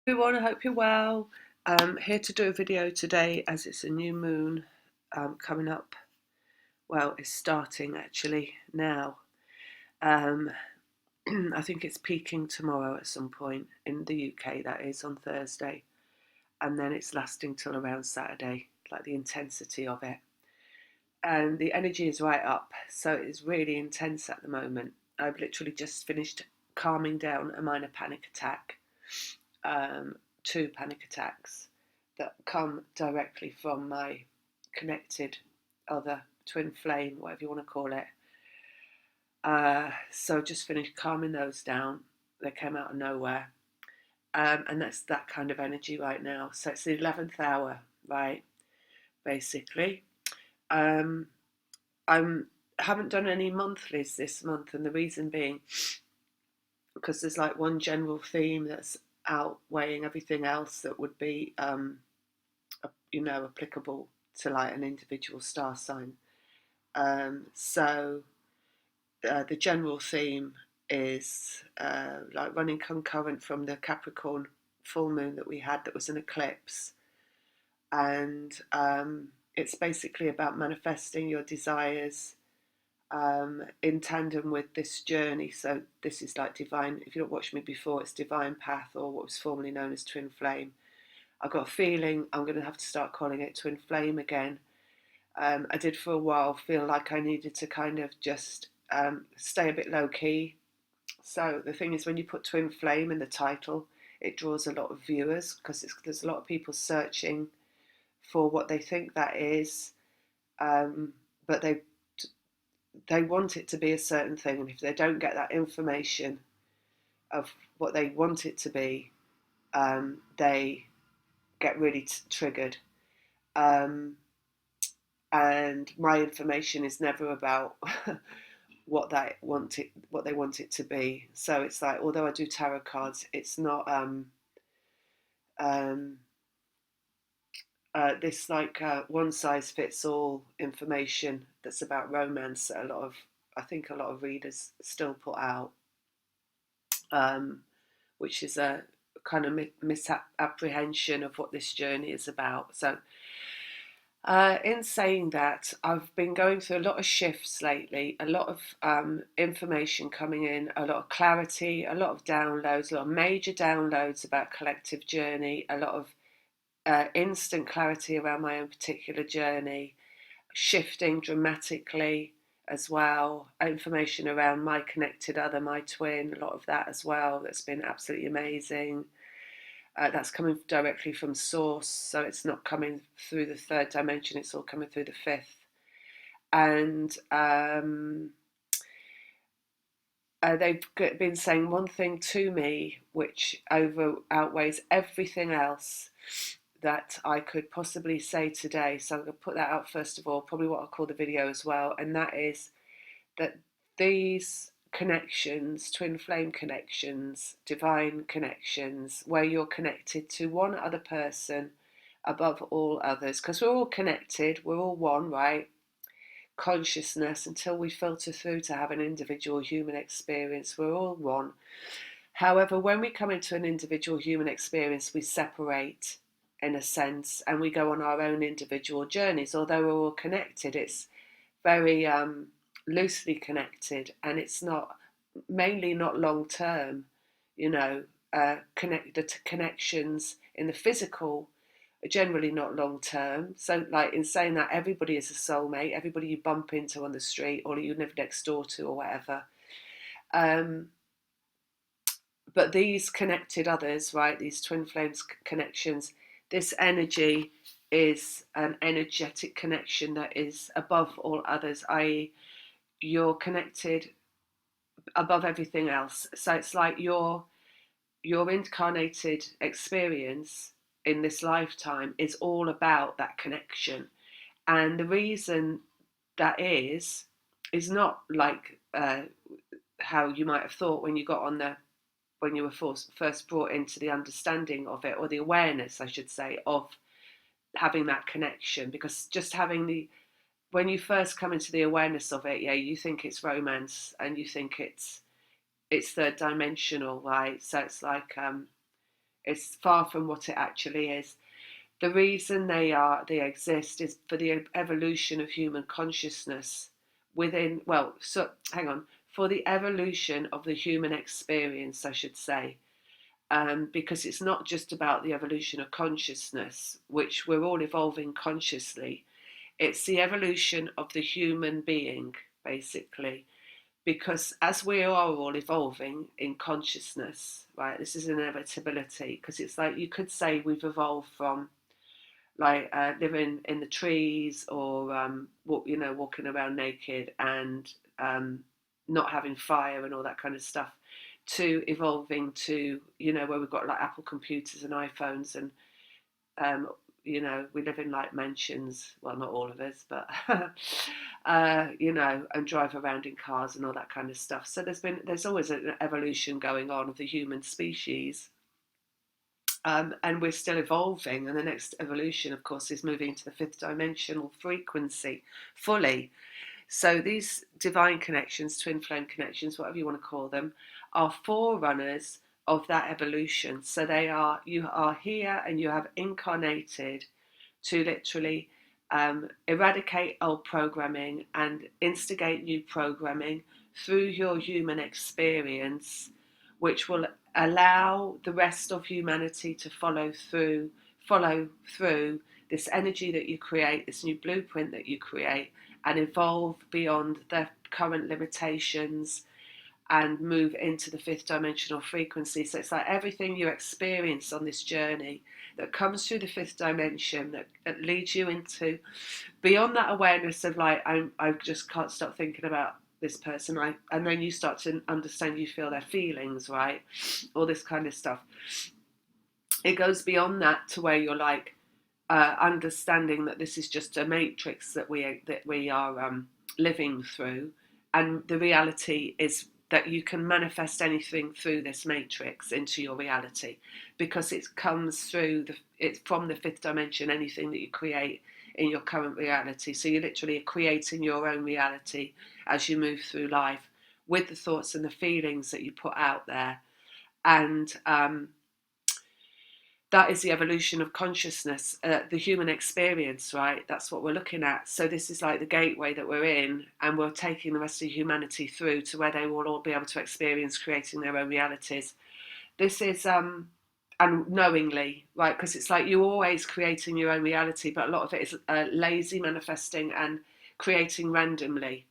Everyone, I hope you're well. Here to do a video today as it's a new moon coming up. Well, it's starting actually now. Um, I think it's peaking tomorrow at some point in the UK, that is on Thursday, and then it's lasting till around Saturday, like the intensity of it. And the energy is right up, so it's really intense at the moment. I've literally just finished calming down a minor panic attack. um, two panic attacks that come directly from my connected other twin flame, whatever you want to call it. So just finished calming those down. They came out of nowhere. And that's that kind of energy right now. So it's the 11th hour, right? Basically. Um, I'm haven't done any monthlies this month, and the reason being because there's like one general theme that's outweighing everything else that would be applicable to like an individual star sign. So the general theme is like running concurrent from the Capricorn full moon that we had, that was an eclipse, and it's basically about manifesting your desires in tandem with this journey. So this is like divine. If you've not watched me before, it's Divine Path, or what was formerly known as Twin Flame. I've got a feeling I'm going to have to start calling it Twin Flame again. I did for a while feel like I needed to kind of just stay a bit low key. So the thing is, when you put Twin Flame in the title, it draws a lot of viewers because there's a lot of people searching for what they think that is, but they want it to be a certain thing, and if they don't get that information of what they want it to be, they get really triggered. Um, and my information is never about what they want it to be. So it's like, although I do tarot cards, it's not um, this like one size fits all information that's about romance that I think a lot of readers still put out, um, which is a kind of misapprehension of what this journey is about. So in saying that, I've been going through a lot of shifts lately, a lot of information coming in, a lot of clarity, a lot of downloads, a lot of major downloads about collective journey, a lot of instant clarity around my own particular journey, shifting dramatically as well, information around my connected other, my twin, a lot of that as well. That's been absolutely amazing. That's coming directly from source, so it's not coming through the third dimension, it's all coming through the fifth. And they've been saying one thing to me which outweighs everything else that I could possibly say today. So I'm going to put that out first of all, probably what I'll call the video as well, and that is that these connections, twin flame connections, divine connections, where you're connected to one other person above all others, because we're all connected, we're all one, right? Consciousness, until we filter through to have an individual human experience, we're all one. However, when we come into an individual human experience, we separate in a sense and we go on our own individual journeys. Although we're all connected, it's very loosely connected, and it's not mainly not long term. You know, the connections in the physical are generally not long term. So, like in saying that, everybody is a soulmate. Everybody you bump into on the street, or you live next door to, or whatever. Um, but these connected others, right? These twin flames connections. This energy is an energetic connection that is above all others, i.e., you're connected above everything else. So it's like your incarnated experience in this lifetime is all about that connection. And the reason that is not like how you might have thought when you got on the when you were first brought into the understanding of it, or the awareness, I should say, of having that connection. Because just having when you first come into the awareness of it, yeah, you think it's romance and you think it's third dimensional, right? So it's like It's far from what it actually is. The reason they exist is for the evolution of human consciousness within, well, so hang on, for the evolution of the human experience, I should say. Because it's not just about the evolution of consciousness, which we're all evolving consciously. It's the evolution of the human being, basically. Because as we are all evolving in consciousness, right, this is an inevitability, because it's like you could say we've evolved from like living in the trees, or walking around naked and not having fire and all that kind of stuff, to evolving to where we've got like Apple computers and iPhones, and um, we live in like mansions. Well, not all of us, but and drive around in cars and all that kind of stuff. So there's always an evolution going on of the human species. And we're still evolving, and the next evolution, of course, is moving to the fifth dimensional frequency fully. So these divine connections, twin flame connections, whatever you want to call them, are forerunners of that evolution. So you are here and you have incarnated to literally eradicate old programming and instigate new programming through your human experience, which will allow the rest of humanity to follow through this energy that you create, this new blueprint that you create, and evolve beyond their current limitations and move into the fifth dimensional frequency. So it's like everything you experience on this journey that comes through the fifth dimension, that leads you into beyond that awareness of like, I just can't stop thinking about this person, and then you start to understand, you feel their feelings, right? All this kind of stuff. It goes beyond that to where you're like understanding that this is just a matrix that we are living through, and the reality is that you can manifest anything through this matrix into your reality, because it comes through it's from the fifth dimension. Anything that you create in your current reality, so you literally are creating your own reality as you move through life with the thoughts and the feelings that you put out there. And that is the evolution of consciousness, the human experience, right? That's what we're looking at. So this is like the gateway that we're in, and we're taking the rest of humanity through to where they will all be able to experience creating their own realities. This is and knowingly, right? Because it's like you're always creating your own reality, but a lot of it is lazy manifesting and creating randomly.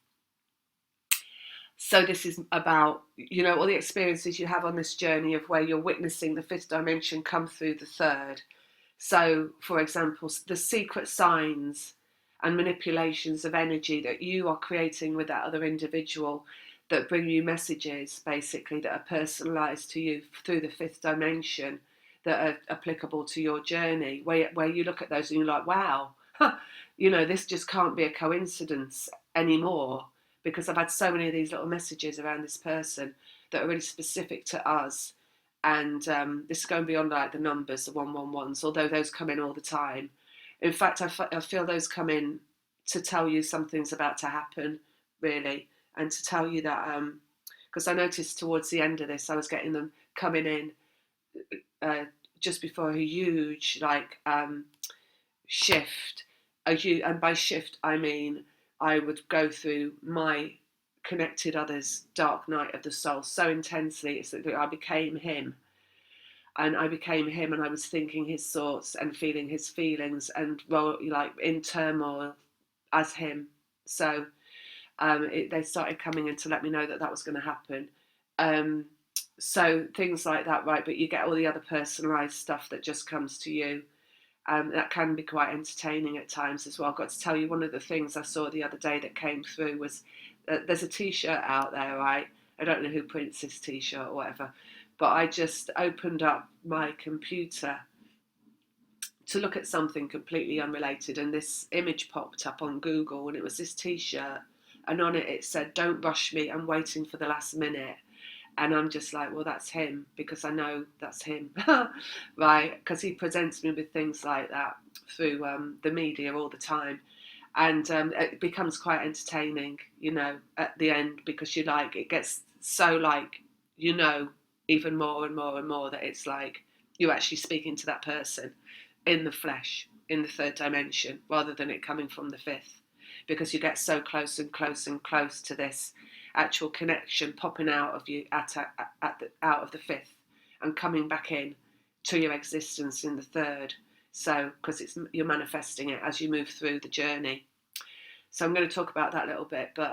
So this is about, all the experiences you have on this journey of where you're witnessing the fifth dimension come through the third. So, for example, the secret signs and manipulations of energy that you are creating with that other individual, that bring you messages, basically, that are personalized to you through the fifth dimension, that are applicable to your journey, where you look at those and you're like, wow, this just can't be a coincidence anymore, because I've had so many of these little messages around this person that are really specific to us. And this is going beyond like the numbers, the 111s, although those come in all the time. In fact, I feel those come in to tell you something's about to happen, really, and to tell you that, because I noticed towards the end of this, I was getting them coming in just before a huge shift. And by shift, I mean I would go through my connected others' dark night of the soul so intensely. It's that I became him. And I became him, and I was thinking his thoughts and feeling his feelings, and like in turmoil as him. So they started coming in to let me know that was going to happen. So things like that, right? But you get all the other personalised stuff that just comes to you. That can be quite entertaining at times as well. I've got to tell you, one of the things I saw the other day that came through was there's a t-shirt out there, right? I don't know who prints this t-shirt or whatever, but I just opened up my computer to look at something completely unrelated, and this image popped up on Google, and it was this t-shirt, and on it said, "Don't rush me, I'm waiting for the last minute." And I'm just like, well, that's him, because I know that's him, right? Because he presents me with things like that through the media all the time. And it becomes quite entertaining, at the end, because it gets so even more and more and more that it's like, you're actually speaking to that person in the flesh, in the third dimension, rather than it coming from the fifth, because you get so close and close and close to this actual connection popping out of you out of the fifth and coming back in to your existence in the third. So because you're manifesting it as you move through the journey. So I'm going to talk about that a little bit, but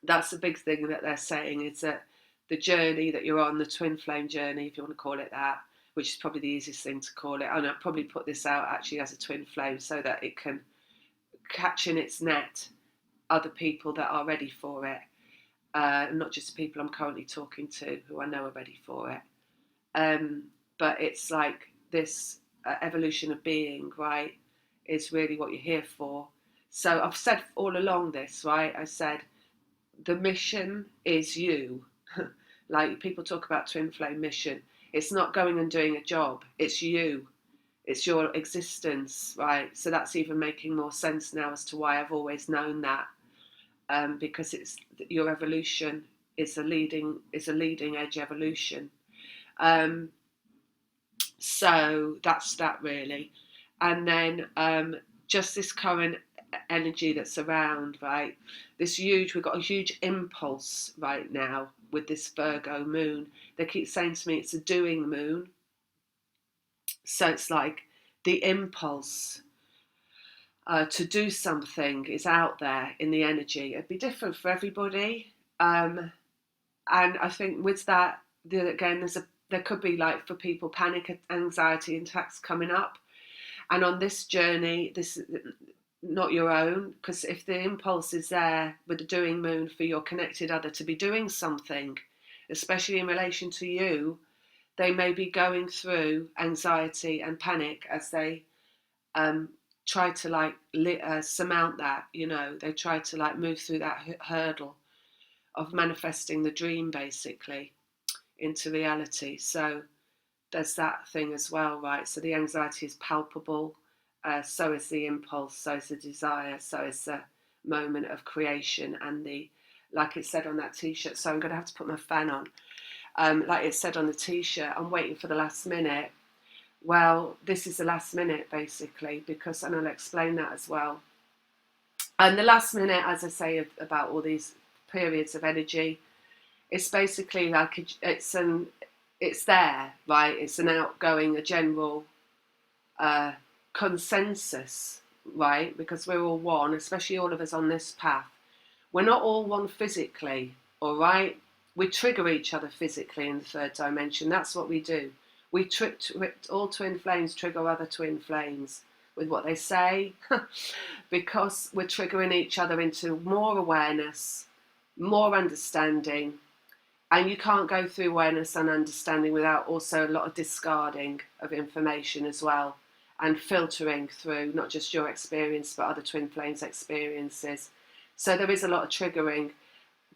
that's the big thing that they're saying, is that the journey that you're on, the twin flame journey, if you want to call it that, which is probably the easiest thing to call it, and I'll probably put this out actually as a twin flame so that it can catch in its net other people that are ready for it, not just the people I'm currently talking to who I know are ready for it. But it's like this evolution of being, right, is really what you're here for. So I've said all along this, right, I said the mission is you. Like people talk about twin flame mission. It's not going and doing a job. It's you. It's your existence, right? So that's even making more sense now as to why I've always known that, because it's your evolution is a leading edge evolution. So that's that really, and then just this current energy that's around, right? We've got a huge impulse right now with this Virgo moon. They keep saying to me it's a doing moon. So it's like the impulse to do something is out there in the energy. It'd be different for everybody. And I think with that, again, there could be, like, for people, panic, anxiety attacks coming up. And on this journey, this not your own, because if the impulse is there with the doing moon for your connected other to be doing something, especially in relation to you, they may be going through anxiety and panic as they try to surmount that, they try to move through that hurdle of manifesting the dream basically into reality. So there's that thing as well, right? So the anxiety is palpable, so is the impulse, so is the desire, so is the moment of creation, and like it said on that t-shirt, so I'm going to have to put my fan on, like it said on the t-shirt, I'm waiting for the last minute. Well, this is the last minute basically, because, and I'll explain that as well. And the last minute, as I say about all these periods of energy, it's basically like it's there, right? It's an outgoing, a general consensus, right? Because we're all one, especially all of us on this path. We're not all one physically, all right? We trigger each other physically in the third dimension. That's what we do. All twin flames trigger other twin flames with what they say, because we're triggering each other into more awareness, more understanding. And you can't go through awareness and understanding without also a lot of discarding of information as well, and filtering through not just your experience but other twin flames' experiences. So there is a lot of triggering.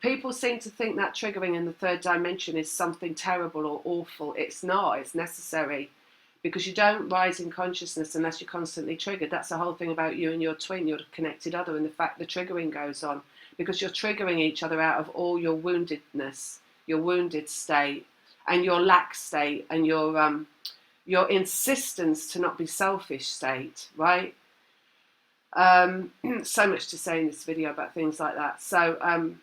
People seem to think that triggering in the third dimension is something terrible or awful. It's not. It's necessary, because you don't rise in consciousness unless you're constantly triggered. That's the whole thing about you and your twin, your connected other, and the fact the triggering goes on, because you're triggering each other out of all your woundedness, your wounded state, and your lack state, and your insistence to not be selfish state, right? So much to say in this video about things like that. So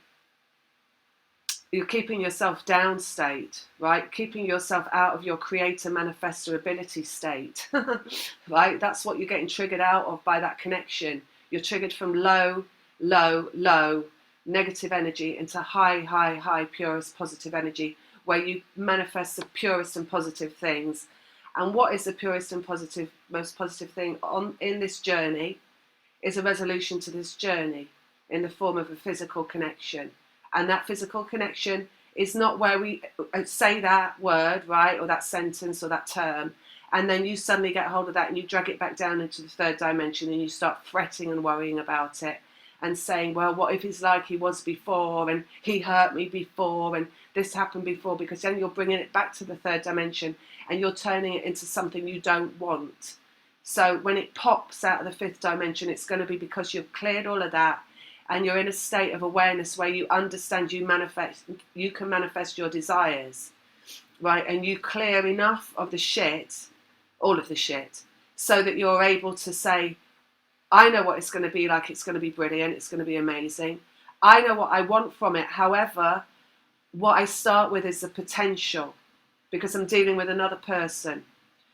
you're keeping yourself down state, right? Keeping yourself out of your creator manifestor ability state, right? That's what you're getting triggered out of by that connection. You're triggered from low, low, low negative energy into high, high, high, purest positive energy, where you manifest the purest and positive things. And what is the purest and positive, most positive thing in this journey is a resolution to this journey in the form of a physical connection. And that physical connection is not where we say that word, right, or that sentence or that term, and then you suddenly get hold of that and you drag it back down into the third dimension and you start fretting and worrying about it and saying, well, what if he's like he was before, and he hurt me before, and this happened before, because then you're bringing it back to the third dimension and you're turning it into something you don't want. So when it pops out of the fifth dimension, it's going to be because you've cleared all of that and you're in a state of awareness where you understand you can manifest your desires. right? And you clear enough of the shit, all of the shit, so that you're able to say, I know what it's going to be like. It's going to be brilliant. It's going to be amazing. I know what I want from it. However, what I start with is the potential, because I'm dealing with another person.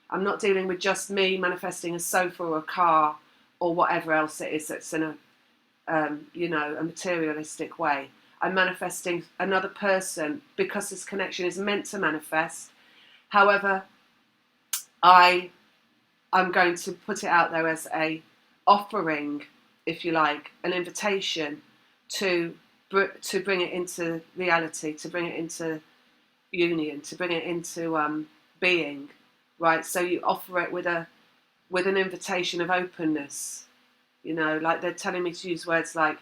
I'm not dealing with just me manifesting a sofa or a car or whatever else it is that's in a, a materialistic way. I'm manifesting another person because this connection is meant to manifest. However, I'm going to put it out there as a offering, if you like, an invitation to bring it into reality, to bring it into union, to bring it into being, right? So you offer it with an invitation of openness, like they're telling me to use words like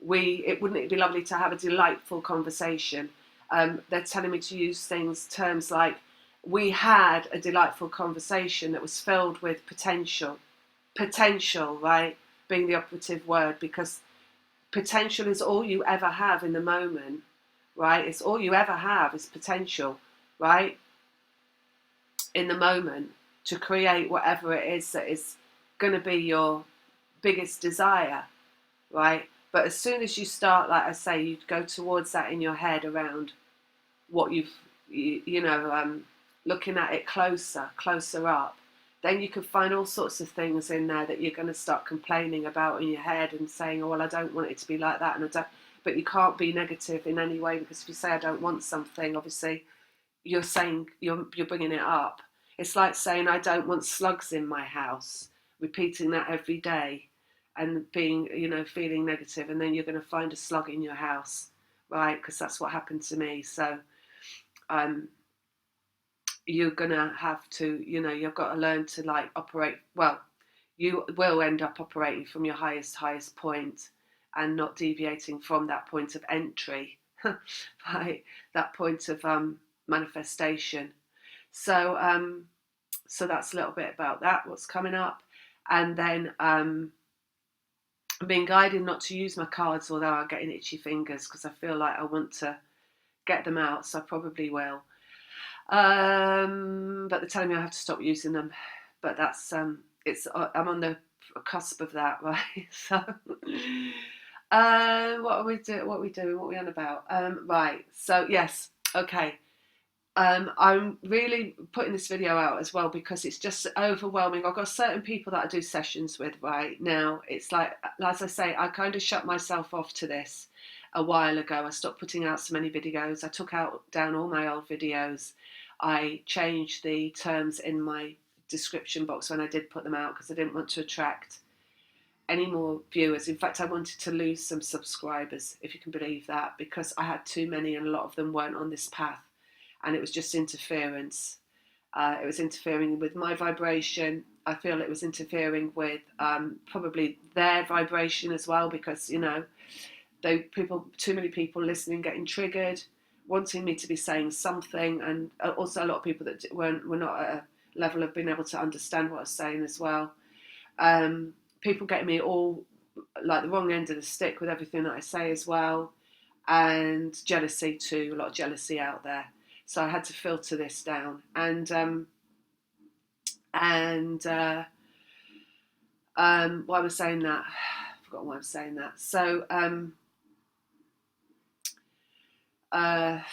wouldn't it be lovely to have a delightful conversation? They're telling me to use terms like we had a delightful conversation that was filled with potential, right? Being the operative word, because potential is all you ever have in the moment, right? It's all you ever have is potential, right? In the moment, to create whatever it is that is going to be your biggest desire, right? But as soon as you start, like I say, you go towards that in your head around what looking at it closer up, then you can find all sorts of things in there that you're going to start complaining about in your head and saying, oh, well, I don't want it to be like that. But you can't be negative in any way, because if you say I don't want something, obviously you're saying, you're bringing it up. It's like saying I don't want slugs in my house, repeating that every day and being, feeling negative, and then you're going to find a slug in your house, right? Because that's what happened to me. So you're going to have to, you've got to learn to operate. Well, you will end up operating from your highest point and not deviating from that point of entry, right? That point of manifestation. So so that's a little bit about that, what's coming up. And then I'm being guided not to use my cards, although I'm getting itchy fingers because I feel like I want to get them out, so I probably will. But they're telling me I have to stop using them. But that's I'm on the cusp of that, right? So what are we doing? What are we doing? What are we on about? Right. So yes. Okay. I'm really putting this video out as well because it's just overwhelming. I've got certain people that I do sessions with right now. It's like, as I say, I kind of shut myself off to this a while ago. I stopped putting out so many videos. I took down all my old videos. I changed the terms in my description box when I did put them out because I didn't want to attract any more viewers. In fact, I wanted to lose some subscribers, if you can believe that, because I had too many and a lot of them weren't on this path. And it was just interference. It was interfering with my vibration. I feel it was interfering with probably their vibration as well, because too many people listening, getting triggered, wanting me to be saying something, and also a lot of people that were not at a level of being able to understand what I was saying as well. People getting me all like the wrong end of the stick with everything that I say as well, and jealousy too. A lot of jealousy out there. So I had to filter this down, and why was I saying that? I've forgotten why I'm saying that. So I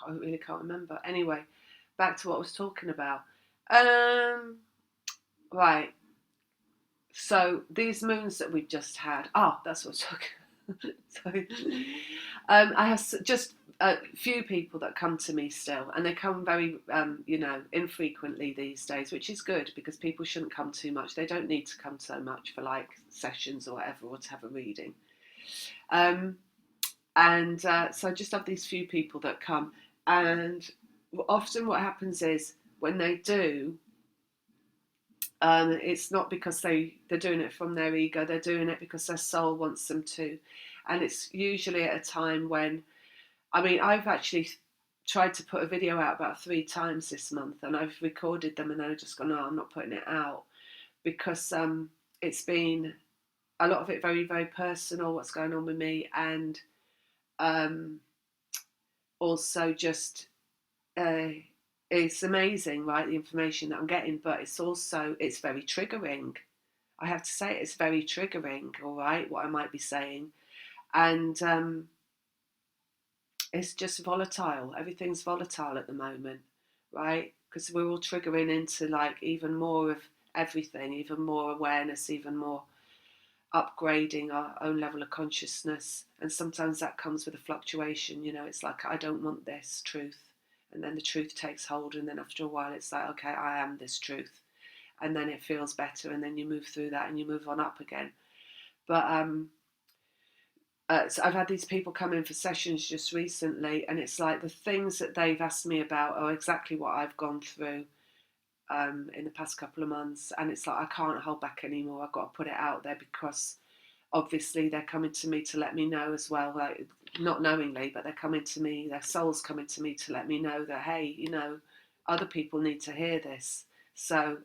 really can't remember. Anyway, back to what I was talking about. Right. So these moons that we've just had. Oh, that's what I was talking. Sorry. I have just a few people that come to me still, and they come very, infrequently these days, which is good because people shouldn't come too much. They don't need to come so much for sessions or whatever, or to have a reading. So I just have these few people that come, and often what happens is when they do, it's not because they're doing it from their ego. They're doing it because their soul wants them to. And it's usually at a time when, I've actually tried to put a video out about 3 times this month, and I've recorded them, and then I've just gone, no, I'm not putting it out, because it's been a lot of it very, very personal, what's going on with me, and also just it's amazing, right, the information that I'm getting, but it's very triggering. I have to say it's very triggering, all right, what I might be saying. And it's just volatile. Everything's volatile at the moment, right? Because we're all triggering into like even more of everything, even more awareness, even more upgrading our own level of consciousness. And sometimes that comes with a fluctuation. It's like, I don't want this truth. And then the truth takes hold. And then after a while, it's like, okay, I am this truth. And then it feels better. And then you move through that and you move on up again. But so I've had these people come in for sessions just recently, and it's like the things that they've asked me about are exactly what I've gone through in the past couple of months. And it's like, I can't hold back anymore. I've got to put it out there, because obviously they're coming to me to let me know as well, like not knowingly, but they're coming to me, their soul's coming to me to let me know that, hey, other people need to hear this. So,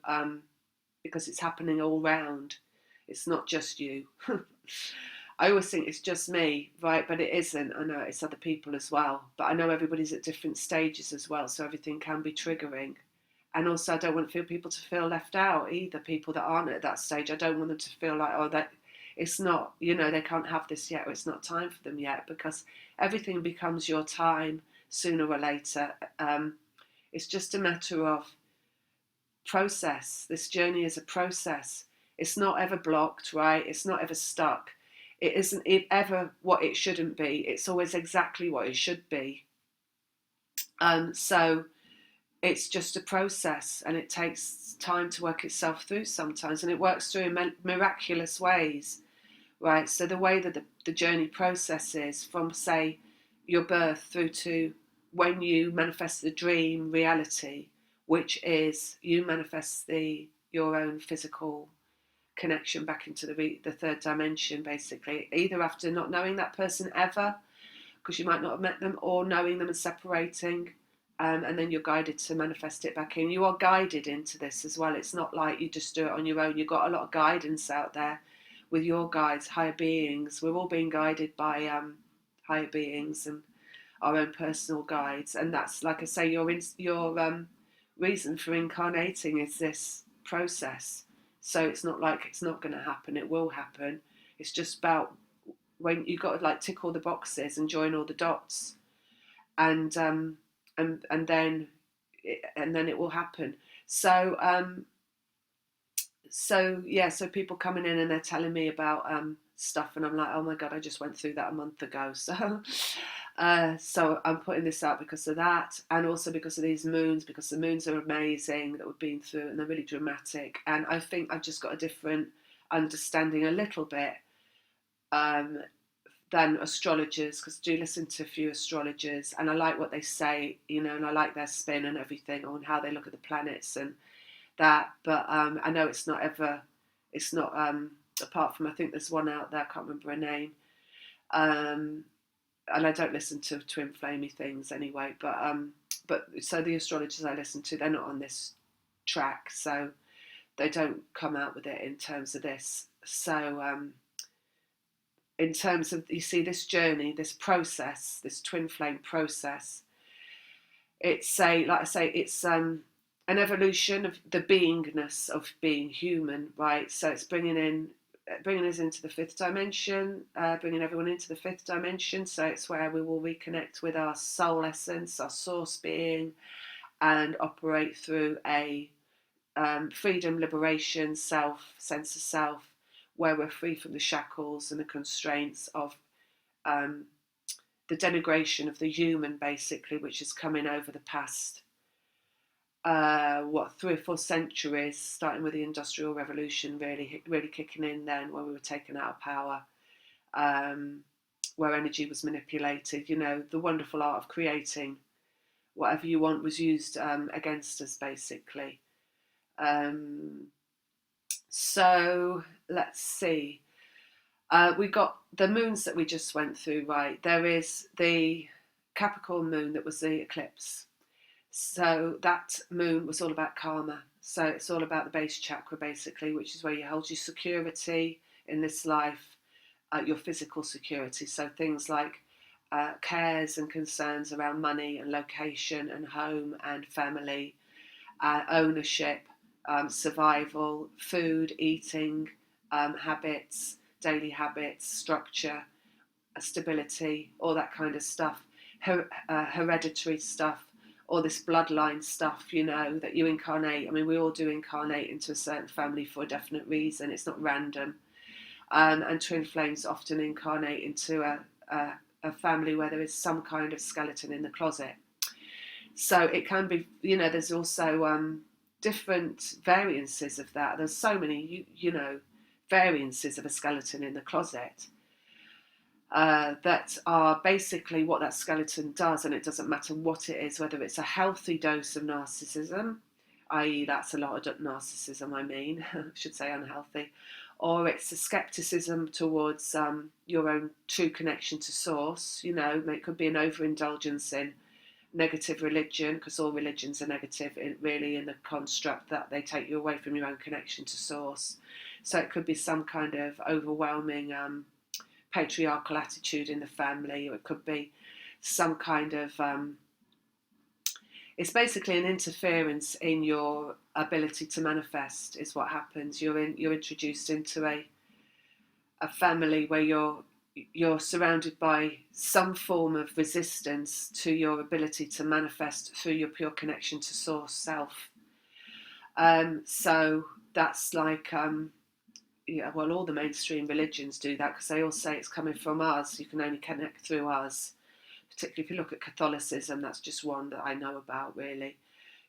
because it's happening all round, it's not just you. I always think it's just me, right? But it isn't. I know it's other people as well. But I know everybody's at different stages as well, so everything can be triggering. And also, I don't want people to feel left out either. People that aren't at that stage, I don't want them to feel like, oh, that it's not, they can't have this yet, or it's not time for them yet, because everything becomes your time sooner or later. It's just a matter of process. This journey is a process. It's not ever blocked, right? It's not ever stuck. It isn't ever what it shouldn't be. It's always exactly what it should be. So it's just a process, and it takes time to work itself through sometimes, and it works through in miraculous ways, right? So the way that the journey process is from, say, your birth through to when you manifest the dream reality, which is you manifest your own physical connection back into the third dimension, basically, either after not knowing that person ever, because you might not have met them, or knowing them and separating, and then you're guided to manifest it back in. You are guided into this as well. It's not like you just do it on your own. You've got a lot of guidance out there with your guides, higher beings. We're all being guided by higher beings and our own personal guides, and that's, like I say, your reason for incarnating is this process. So it's not like it's not going to happen. It will happen. It's just about when you've got to like tick all the boxes and join all the dots, and then it will happen. So yeah, so people coming in and they're telling me about stuff, and I'm like, oh my god, I just went through that a month ago. So I'm putting this out because of that, and also because of these moons, because the moons are amazing that we've been through, and they're really dramatic. And I think I've just got a different understanding a little bit um, than astrologers, because I do listen to a few astrologers, and I like what they say, and I like their spin and everything on how they look at the planets and that. But I know it's not apart from, I think there's one out there, I can't remember her name. And I don't listen to twin flamey things anyway, but so the astrologers I listen to, they're not on this track, so they don't come out with it in terms of this. So in terms of, you see, this journey, this process, this twin flame process, it's an evolution of the beingness of being human, right? So it's bringing us into the fifth dimension, bringing everyone into the fifth dimension. So it's where we will reconnect with our soul essence, our source being, and operate through a freedom, liberation, sense of self, where we're free from the shackles and the constraints of the denigration of the human, basically, which is coming over the past 3 or 4 centuries, starting with the Industrial Revolution, really kicking in then, when we were taken out of power, where energy was manipulated. The wonderful art of creating whatever you want was used against us, basically. So let's see. We got the moons that we just went through, right? There is the Capricorn moon that was the eclipse. So that moon was all about karma. So it's all about the base chakra, basically, which is where you hold your security in this life, your physical security. So things like cares and concerns around money and location and home and family, ownership, survival, food, eating, habits, daily habits, structure, stability, all that kind of stuff, hereditary stuff, all this bloodline stuff, you know, that you incarnate. I mean, we all do incarnate into a certain family for a definite reason. It's not random. And twin flames often incarnate into a family where there is some kind of skeleton in the closet. So it can be, you know, there's also different variances of that. There's so many, you know, variances of a skeleton in the closet. That are basically what that skeleton does, and it doesn't matter what it is, whether it's a healthy dose of narcissism, i.e. that's a lot of narcissism, I should say unhealthy, or it's a skepticism towards your own true connection to source. You know, it could be an overindulgence in negative religion, because all religions are negative really in the construct that they take you away from your own connection to source. So it could be some kind of overwhelming patriarchal attitude in the family, or it could be some kind of it's basically an interference in your ability to manifest is what happens. You're introduced into a family where you're surrounded by some form of resistance to your ability to manifest through your pure connection to source self. So that's like yeah, well, all the mainstream religions do that, because they all say it's coming from us. You can only connect through us. Particularly if you look at Catholicism, that's just one that I know about, really.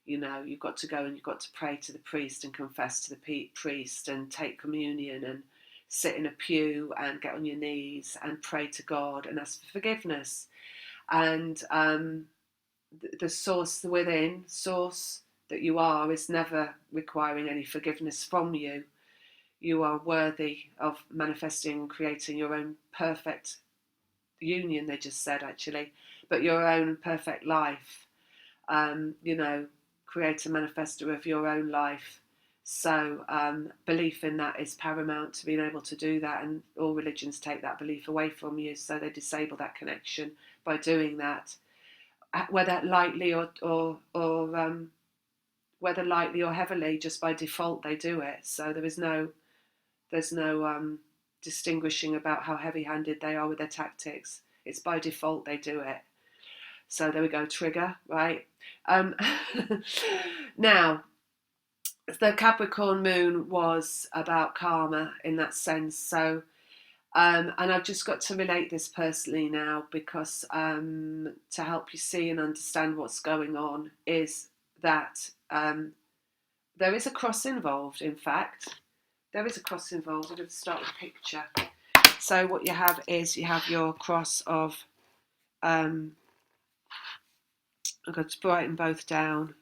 You know, you've got to go and you've got to pray to the priest and confess to the priest and take communion and sit in a pew and get on your knees and pray to God and ask for forgiveness. And the source within, source that you are, is never requiring any forgiveness from you. You are worthy of manifesting and creating your own perfect union, they just said, actually, but your own perfect life. You know, create a manifesto of your own life. So belief in that is paramount to being able to do that, and all religions take that belief away from you, so they disable that connection by doing that, whether lightly or whether lightly or heavily. Just by default they do it. So there's no distinguishing about how heavy-handed they are with their tactics. It's by default they do it. So there we go, trigger, right? Now, the Capricorn moon was about karma in that sense. So, and I've just got to relate this personally now, because to help you see and understand what's going on, is that there is a cross involved, in fact. There is a cross involved. I'm going to start with a picture. So what you have is, you have your cross of, I'm going to brighten both down.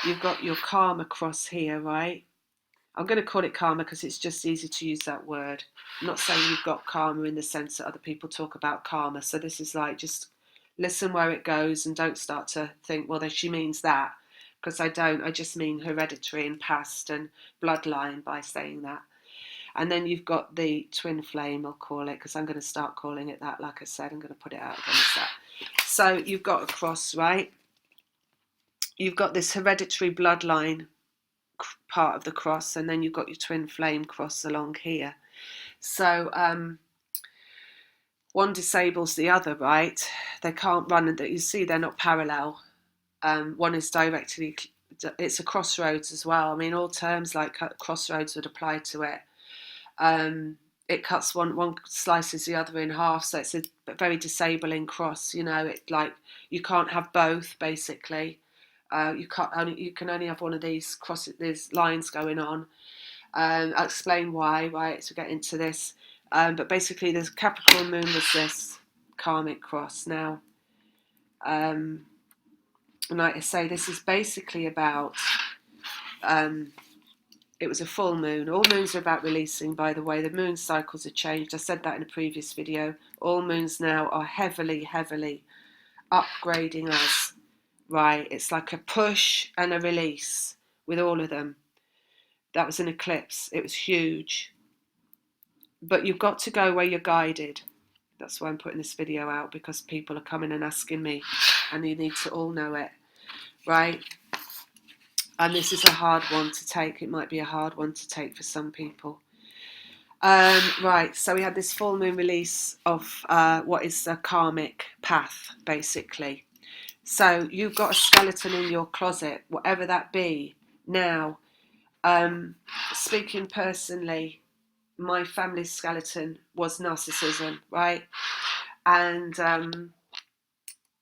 You've got your karma cross here, right? I'm going to call it karma because it's just easy to use that word. I'm not saying you've got karma in the sense that other people talk about karma. So this is like, just listen where it goes and don't start to think, well, she means that. Because I don't. I just mean hereditary and past and bloodline by saying that. And then you've got the twin flame, I'll call it, because I'm going to start calling it that. Like I said, I'm going to put it out again as that. So you've got a cross, right? You've got this hereditary bloodline part of the cross, and then you've got your twin flame cross along here. So one disables the other, right? They can't run, and you see they're not parallel. One is directly, it's a crossroads as well. I mean, all terms like crossroads would apply to it. It cuts one slices the other in half, so it's a very disabling cross. You know, it like you can't have both, basically. You can only have one of these these lines going on. I'll explain why, right, as we get into this. But basically, the Capricorn moon was this karmic cross. Now, and like I say, this is basically about. It was a full moon. All moons are about releasing, by the way. The moon cycles are changed. I said that in a previous video. All moons now are heavily, heavily upgrading us. Right, it's like a push and a release with all of them. That was an eclipse. It was huge. But you've got to go where you're guided. That's why I'm putting this video out, because people are coming and asking me, and you need to all know it, right? And this is a hard one to take. It might be a hard one to take for some people. Right, so we had this full moon release of what is a karmic path, basically. So you've got a skeleton in your closet, whatever that be. Now, speaking personally, my family's skeleton was narcissism, right? And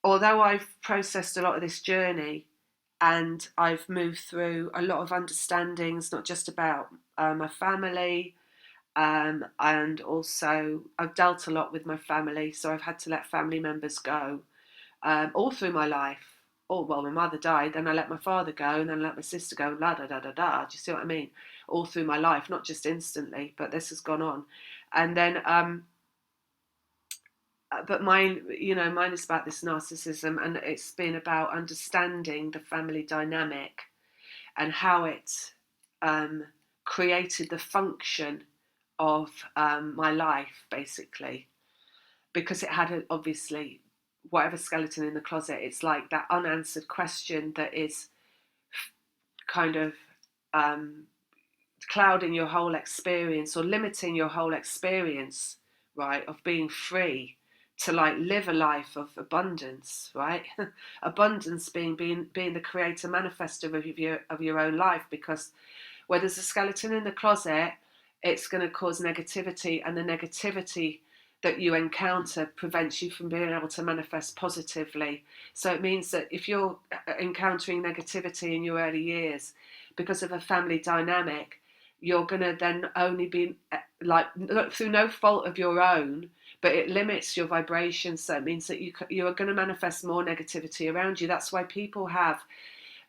although I've processed a lot of this journey, and I've moved through a lot of understandings, not just about my family, and also I've dealt a lot with my family, so I've had to let family members go all through my life. Oh, well, my mother died, then I let my father go, and then I let my sister go, la da da da da. Do you see what I mean? All through my life, not just instantly, but this has gone on. And then, but mine is about this narcissism, and it's been about understanding the family dynamic and how it created the function of my life, basically, because it had obviously, whatever skeleton in the closet, it's like that unanswered question that is kind of clouding your whole experience, or limiting your whole experience, right, of being free to like live a life of abundance, right? Abundance being the creator manifester of your own life, because where there's a skeleton in the closet, it's going to cause negativity, and the negativity that you encounter prevents you from being able to manifest positively. So it means that if you're encountering negativity in your early years because of a family dynamic, you're going to then only be like, through no fault of your own, but it limits your vibration. So it means that you are going to manifest more negativity around you. That's why people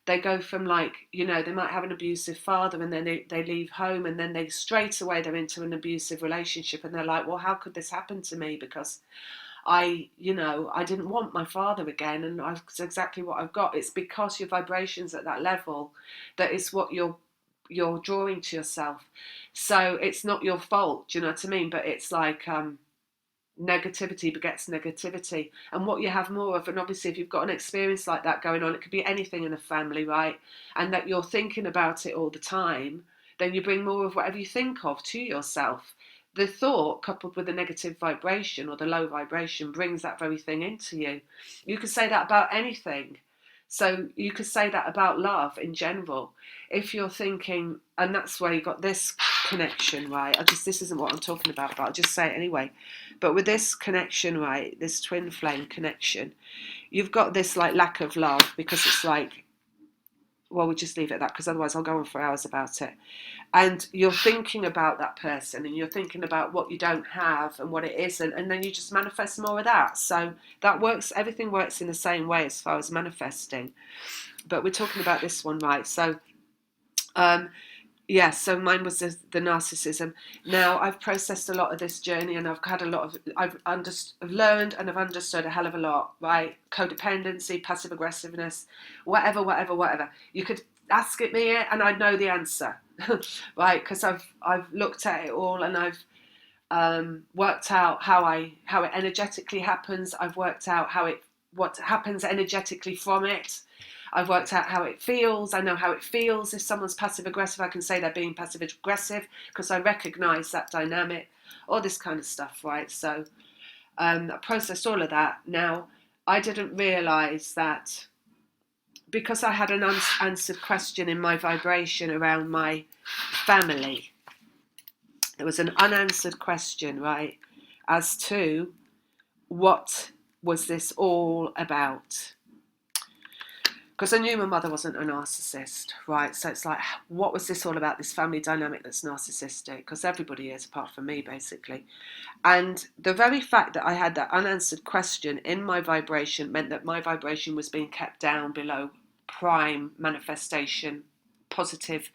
they go from like, they might have an abusive father, and then they leave home, and then they straight away they're into an abusive relationship, and they're like, well, how could this happen to me? Because I didn't want my father again, and it's exactly what I've got. It's because your vibration's at that level that is what you're drawing to yourself. So it's not your fault, do you know what I mean? But it's like negativity begets negativity, and what you have more of, and obviously if you've got an experience like that going on, it could be anything in a family, right, and that you're thinking about it all the time, then you bring more of whatever you think of to yourself. The thought coupled with the negative vibration or the low vibration brings that very thing into you. You could say that about anything. So you could say that about love in general. If you're thinking, and that's where you got this connection, right? This isn't what I'm talking about, but I'll just say it anyway. But with this connection, right, this twin flame connection, you've got this like lack of love, because it's like, well, we'll just leave it at that, because otherwise I'll go on for hours about it. And you're thinking about that person, and you're thinking about what you don't have and what it isn't, and then you just manifest more of that. So that works, everything works in the same way as far as manifesting. But we're talking about this one, right? So yeah, so mine was the narcissism. Now I've processed a lot of this journey, and I've had a lot of, I've learned and I've understood a hell of a lot, right? Codependency, passive aggressiveness, whatever. You could ask it me and I'd know the answer, right? Because I've looked at it all, and I've worked out how it energetically happens. I've worked out what happens energetically from it. I've worked out how it feels. I know how it feels. If someone's passive aggressive, I can say they're being passive aggressive because I recognise that dynamic, all this kind of stuff, right? So I processed all of that. Now, I didn't realise that because I had an unanswered question in my vibration around my family. There was an unanswered question, right, as to what was this all about? Because I knew my mother wasn't a narcissist, right? So it's like, what was this all about, this family dynamic that's narcissistic? Because everybody is, apart from me, basically. And the very fact that I had that unanswered question in my vibration meant that my vibration was being kept down below prime manifestation, positive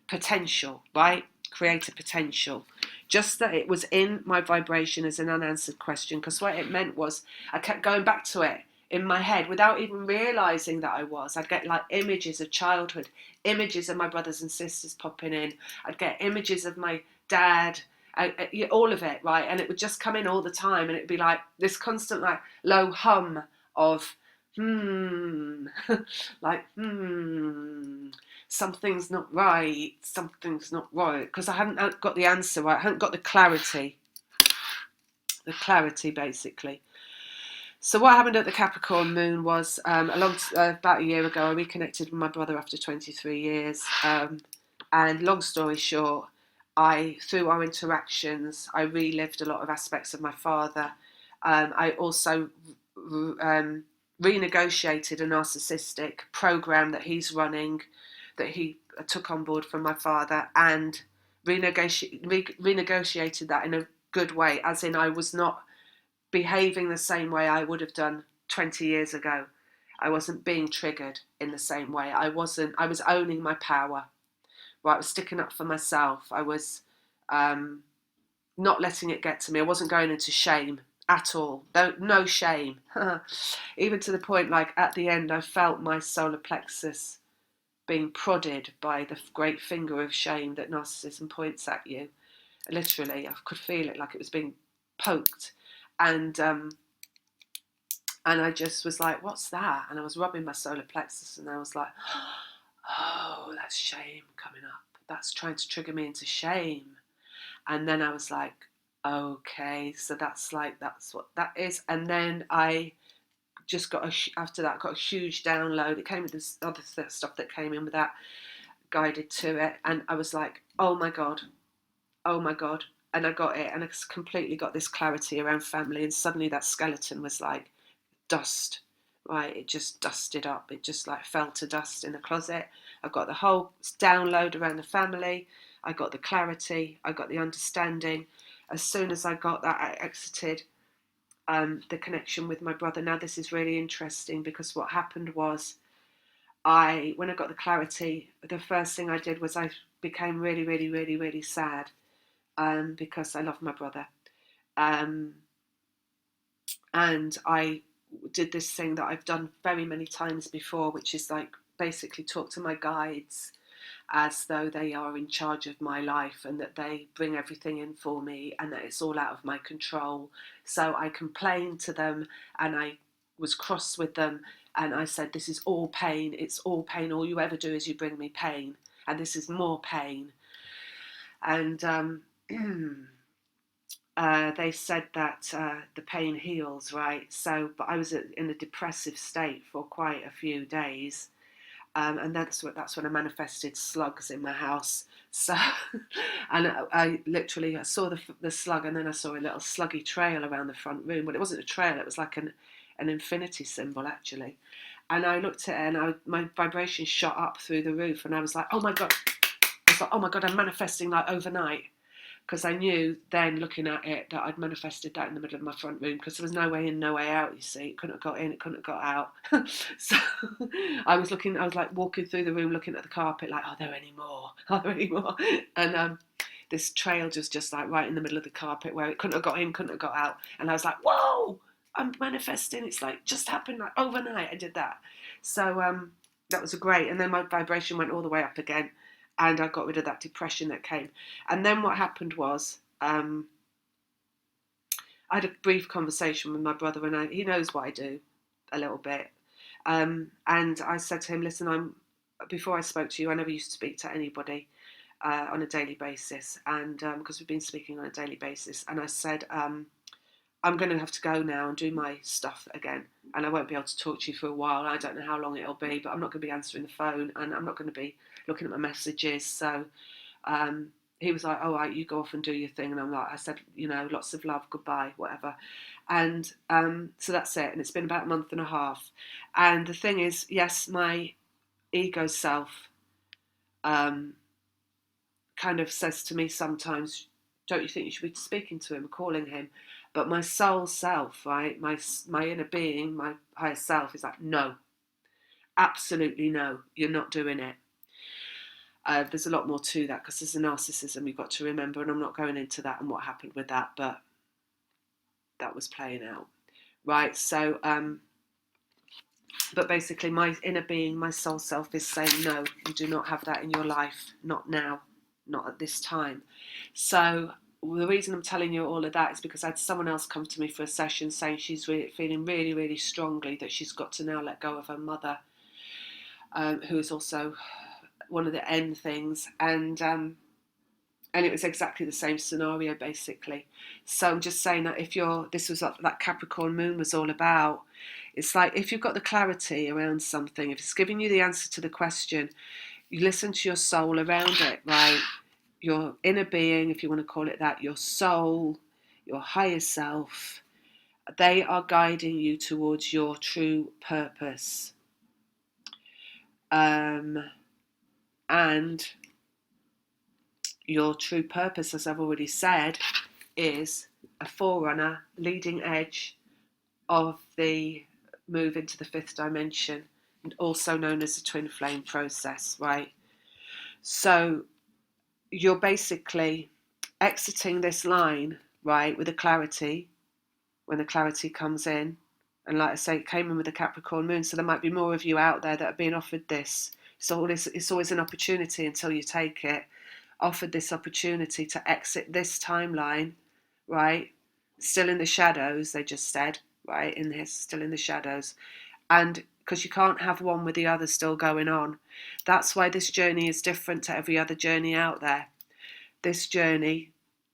potential, right? Creative potential. Just that it was in my vibration as an unanswered question, because what it meant was I kept going back to it in my head without even realising that I'd get like images of childhood, images of my brothers and sisters popping in. I'd get images of my dad all of it, right? And it would just come in all the time, and it'd be like this constant like low hum of like something's not right, because I hadn't got the answer right, I hadn't got the clarity basically. So what happened at the Capricorn moon was about a year ago I reconnected with my brother after 23 years, and long story short, through our interactions, I relived a lot of aspects of my father. I also renegotiated a narcissistic program that he's running, that he took on board from my father, and renegotiated that in a good way, as in I was not behaving the same way I would have done 20 years ago. I wasn't being triggered in the same way. I was owning my power. Right, I was sticking up for myself. I was not letting it get to me. I wasn't going into shame at all. No shame. Even to the point, like at the end, I felt my solar plexus being prodded by the great finger of shame that narcissism points at you. Literally, I could feel it like it was being poked. And I just was like, what's that? And I was rubbing my solar plexus, and I was like, oh, that's shame coming up. That's trying to trigger me into shame. And then I was like, okay, so that's what that is. And then I just got after that got a huge download. It came with this other stuff that came in with that, guided to it, and I was like, oh my god, and I got it, and I completely got this clarity around family, and suddenly that skeleton was like dust, right? It just dusted up. It just like fell to dust in the closet. I got the whole download around the family. I got the clarity. I got the understanding. As soon as I got that, I exited the connection with my brother. Now this is really interesting, because what happened was, when I got the clarity, the first thing I did was I became really, really, really, really sad, because I love my brother. And I did this thing that I've done very many times before, which is like basically talk to my guides as though they are in charge of my life, and that they bring everything in for me, and that it's all out of my control. So I complained to them, and I was cross with them, and I said, this is all pain, it's all pain, all you ever do is you bring me pain, and this is more pain. And they said that the pain heals, right? So, but I was in a depressive state for quite a few days, and that's when I manifested slugs in my house. So, and I literally saw the slug, and then I saw a little sluggy trail around the front room. But it wasn't a trail; it was like an infinity symbol, actually. And I looked at it, and my vibration shot up through the roof, and I was like, oh my god! I was like, oh my god! I'm manifesting like overnight. Because I knew then, looking at it, that I'd manifested that in the middle of my front room, because there was no way in, no way out, you see. It couldn't have got in, it couldn't have got out. So I was like walking through the room looking at the carpet like, are there any more? Are there any more? And this trail just like right in the middle of the carpet where it couldn't have got in, couldn't have got out. And I was like, whoa, I'm manifesting. It's like just happened like overnight I did that. So that was great. And then my vibration went all the way up again. And I got rid of that depression that came. And then what happened was, I had a brief conversation with my brother, and he knows what I do a little bit. And I said to him, listen, before I spoke to you, I never used to speak to anybody on a daily basis, and because we've been speaking on a daily basis. And I said, I'm going to have to go now and do my stuff again, and I won't be able to talk to you for a while. I don't know how long it'll be, but I'm not going to be answering the phone, and I'm not going to be looking at my messages. So he was like, all right, you go off and do your thing. And I said, lots of love, goodbye, whatever. And so that's it. And it's been about a month and a half. And the thing is, yes, my ego self kind of says to me sometimes, don't you think you should be speaking to him, calling him? But my soul self, right, my inner being, my higher self is like, no, absolutely no, you're not doing it. There's a lot more to that, because there's a narcissism you've got to remember, and I'm not going into that and what happened with that, but that was playing out, right? So, but basically my inner being, my soul self is saying, no, you do not have that in your life, not now, not at this time. So the reason I'm telling you all of that is because I had someone else come to me for a session saying she's feeling really, really strongly that she's got to now let go of her mother, who is also one of the N things, and it was exactly the same scenario basically. So I'm just saying that this was what that Capricorn moon was all about. It's like if you've got the clarity around something, if it's giving you the answer to the question, you listen to your soul around it, right? Your inner being, if you want to call it that, your soul, your higher self, they are guiding you towards your true purpose. And your true purpose, as I've already said, is a forerunner, leading edge of the move into the fifth dimension, and also known as the twin flame process, right? So you're basically exiting this line, right, with a clarity, when the clarity comes in. And like I say, it came in with the Capricorn moon, so there might be more of you out there that are being offered this. So it's always an opportunity until you take it. Offered this opportunity to exit this timeline, right? Still in the shadows, they just said, right? In this, still in the shadows. And because you can't have one with the other still going on. That's why this journey is different to every other journey out there. This journey,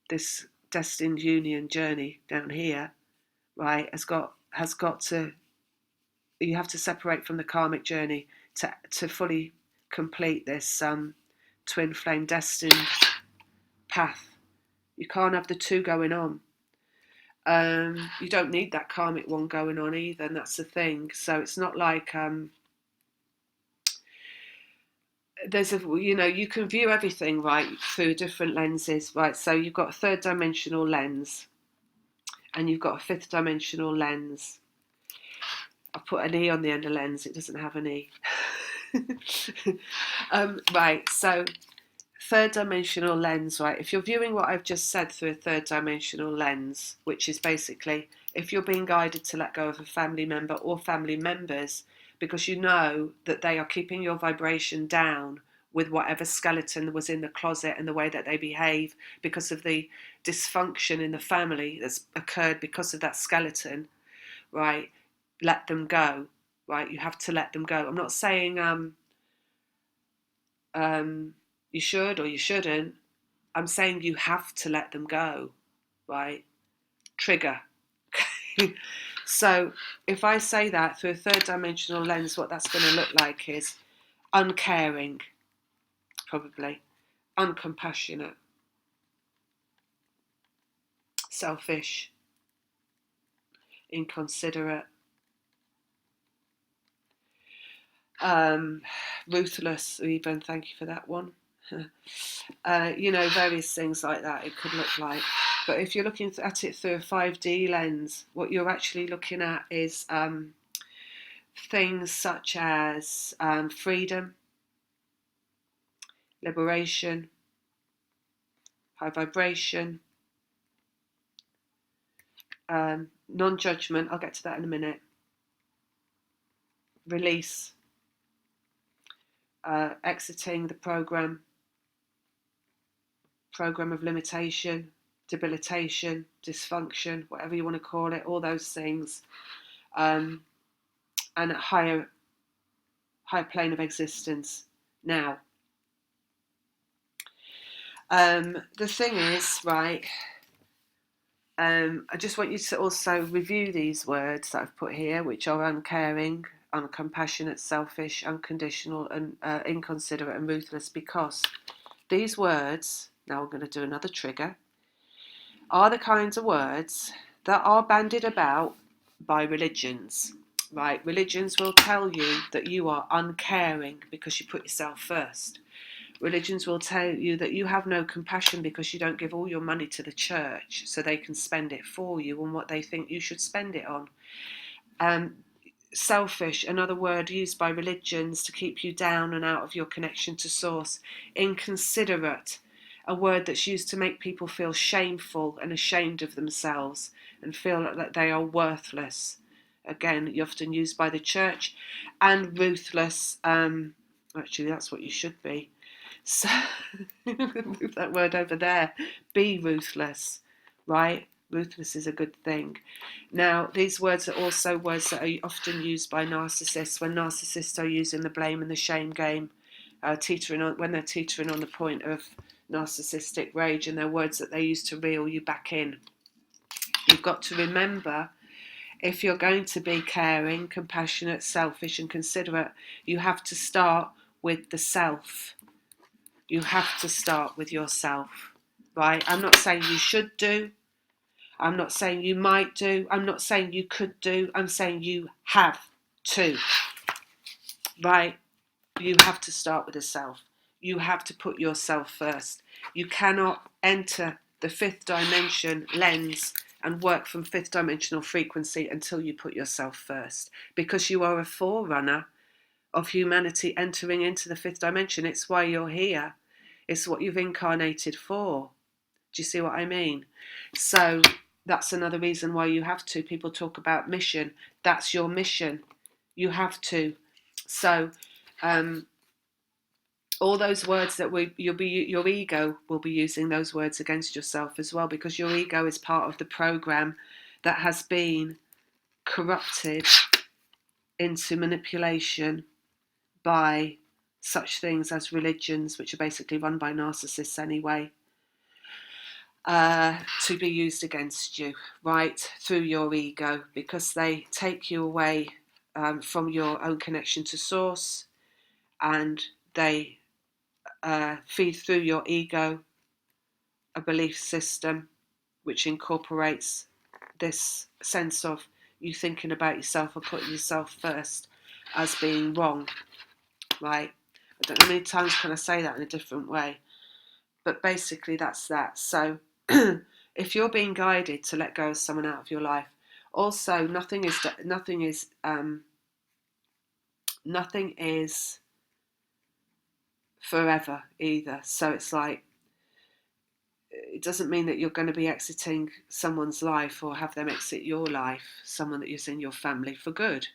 this destined union journey down here, right, has got to, you have to separate from the karmic journey to fully complete this twin flame destined path. You can't have the two going on. You don't need that karmic one going on either, and that's the thing. So it's not like there's you can view everything, right, through different lenses, right? So you've got a third dimensional lens and you've got a fifth dimensional lens. I put an E on the end of lens, it doesn't have an E. Right, so third dimensional lens, right? If you're viewing what I've just said through a third dimensional lens, which is basically if you're being guided to let go of a family member or family members because you know that they are keeping your vibration down with whatever skeleton was in the closet and the way that they behave because of the dysfunction in the family that's occurred because of that skeleton, right? Let them go, right? You have to let them go. I'm not saying you should or you shouldn't. I'm saying you have to let them go, right? Trigger. So if I say that through a third dimensional lens, what that's going to look like is uncaring, probably, uncompassionate, selfish, inconsiderate, ruthless even, thank you for that one. Various things like that it could look like. But if you're looking at it through a 5D lens, what you're actually looking at is things such as freedom, liberation, high vibration, non-judgment, I'll get to that in a minute, release, exiting the program of limitation, debilitation, dysfunction, whatever you want to call it, all those things, and a higher plane of existence now. The thing is, right, I just want you to also review these words that I've put here, which are uncaring, uncompassionate, selfish, unconditional, and inconsiderate and ruthless, because these words, now I'm going to do another trigger, are the kinds of words that are bandied about by religions, right? Religions will tell you that you are uncaring because you put yourself first. Religions will tell you that you have no compassion because you don't give all your money to the church so they can spend it for you on what they think you should spend it on. Selfish, another word used by religions to keep you down and out of your connection to source. Inconsiderate, a word that's used to make people feel shameful and ashamed of themselves and feel that they are worthless. Again, often used by the church. And ruthless, Actually, that's what you should be. So move that word over there. Be ruthless, right? Ruthless is a good thing. Now, these words are also words that are often used by narcissists when narcissists are using the blame and the shame game, when they're teetering on the point of narcissistic rage, and they're words that they use to reel you back in. You've got to remember, if you're going to be caring, compassionate, selfish, and considerate, you have to start with the self. You have to start with yourself, right? I'm not saying you should do. I'm not saying you might do. I'm not saying you could do. I'm saying you have to, right? You have to start with the self. You have to put yourself first. You cannot enter the fifth dimension lens and work from fifth dimensional frequency until you put yourself first, because you are a forerunner of humanity entering into the fifth dimension. It's why you're here. It's what you've incarnated for. Do you see what I mean? So that's another reason why you have to. People talk about mission. That's your mission. You have to. So all those words that your ego will be using those words against yourself as well, because your ego is part of the program that has been corrupted into manipulation by such things as religions, which are basically run by narcissists anyway, to be used against you, right, through your ego, because they take you away from your own connection to source, and they feed through your ego a belief system which incorporates this sense of you thinking about yourself or putting yourself first as being wrong, right? I don't know how many times can I say that in a different way, but basically that's that. So if you're being guided to let go of someone out of your life, also nothing is forever either. So it's like, it doesn't mean that you're going to be exiting someone's life or have them exit your life, someone that is in your family, for good.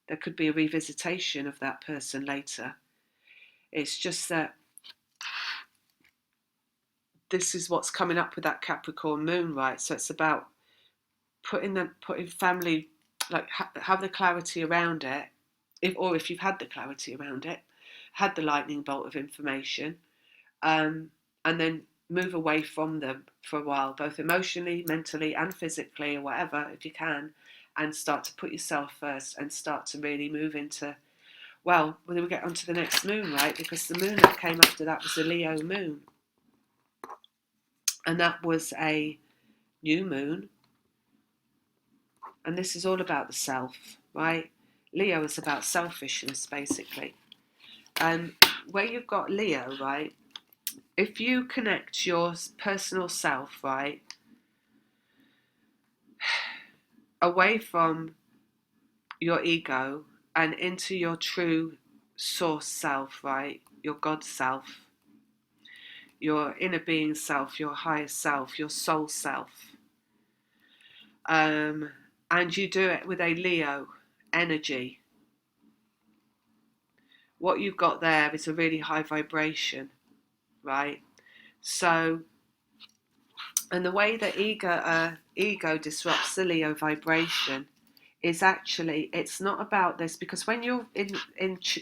There could be a revisitation of that person later. It's just that this is what's coming up with that Capricorn moon, right? So it's about putting family, like have the clarity around it, if you've had the clarity around it, had the lightning bolt of information, and then move away from them for a while, both emotionally, mentally, and physically, or whatever, if you can, and start to put yourself first and start to really move into, well, when we get onto the next moon, right? Because the moon that came after that was the Leo moon, and that was a new moon, and this is all about the self, right? Leo is about selfishness, basically. Where you've got Leo, right, if you connect your personal self, right, away from your ego and into your true source self, right, your God self, your inner being self, your higher self, your soul self, and you do it with a Leo energy, what you've got there is a really high vibration, right? So, and the way that ego disrupts the Leo vibration is actually, it's not about this, because when you're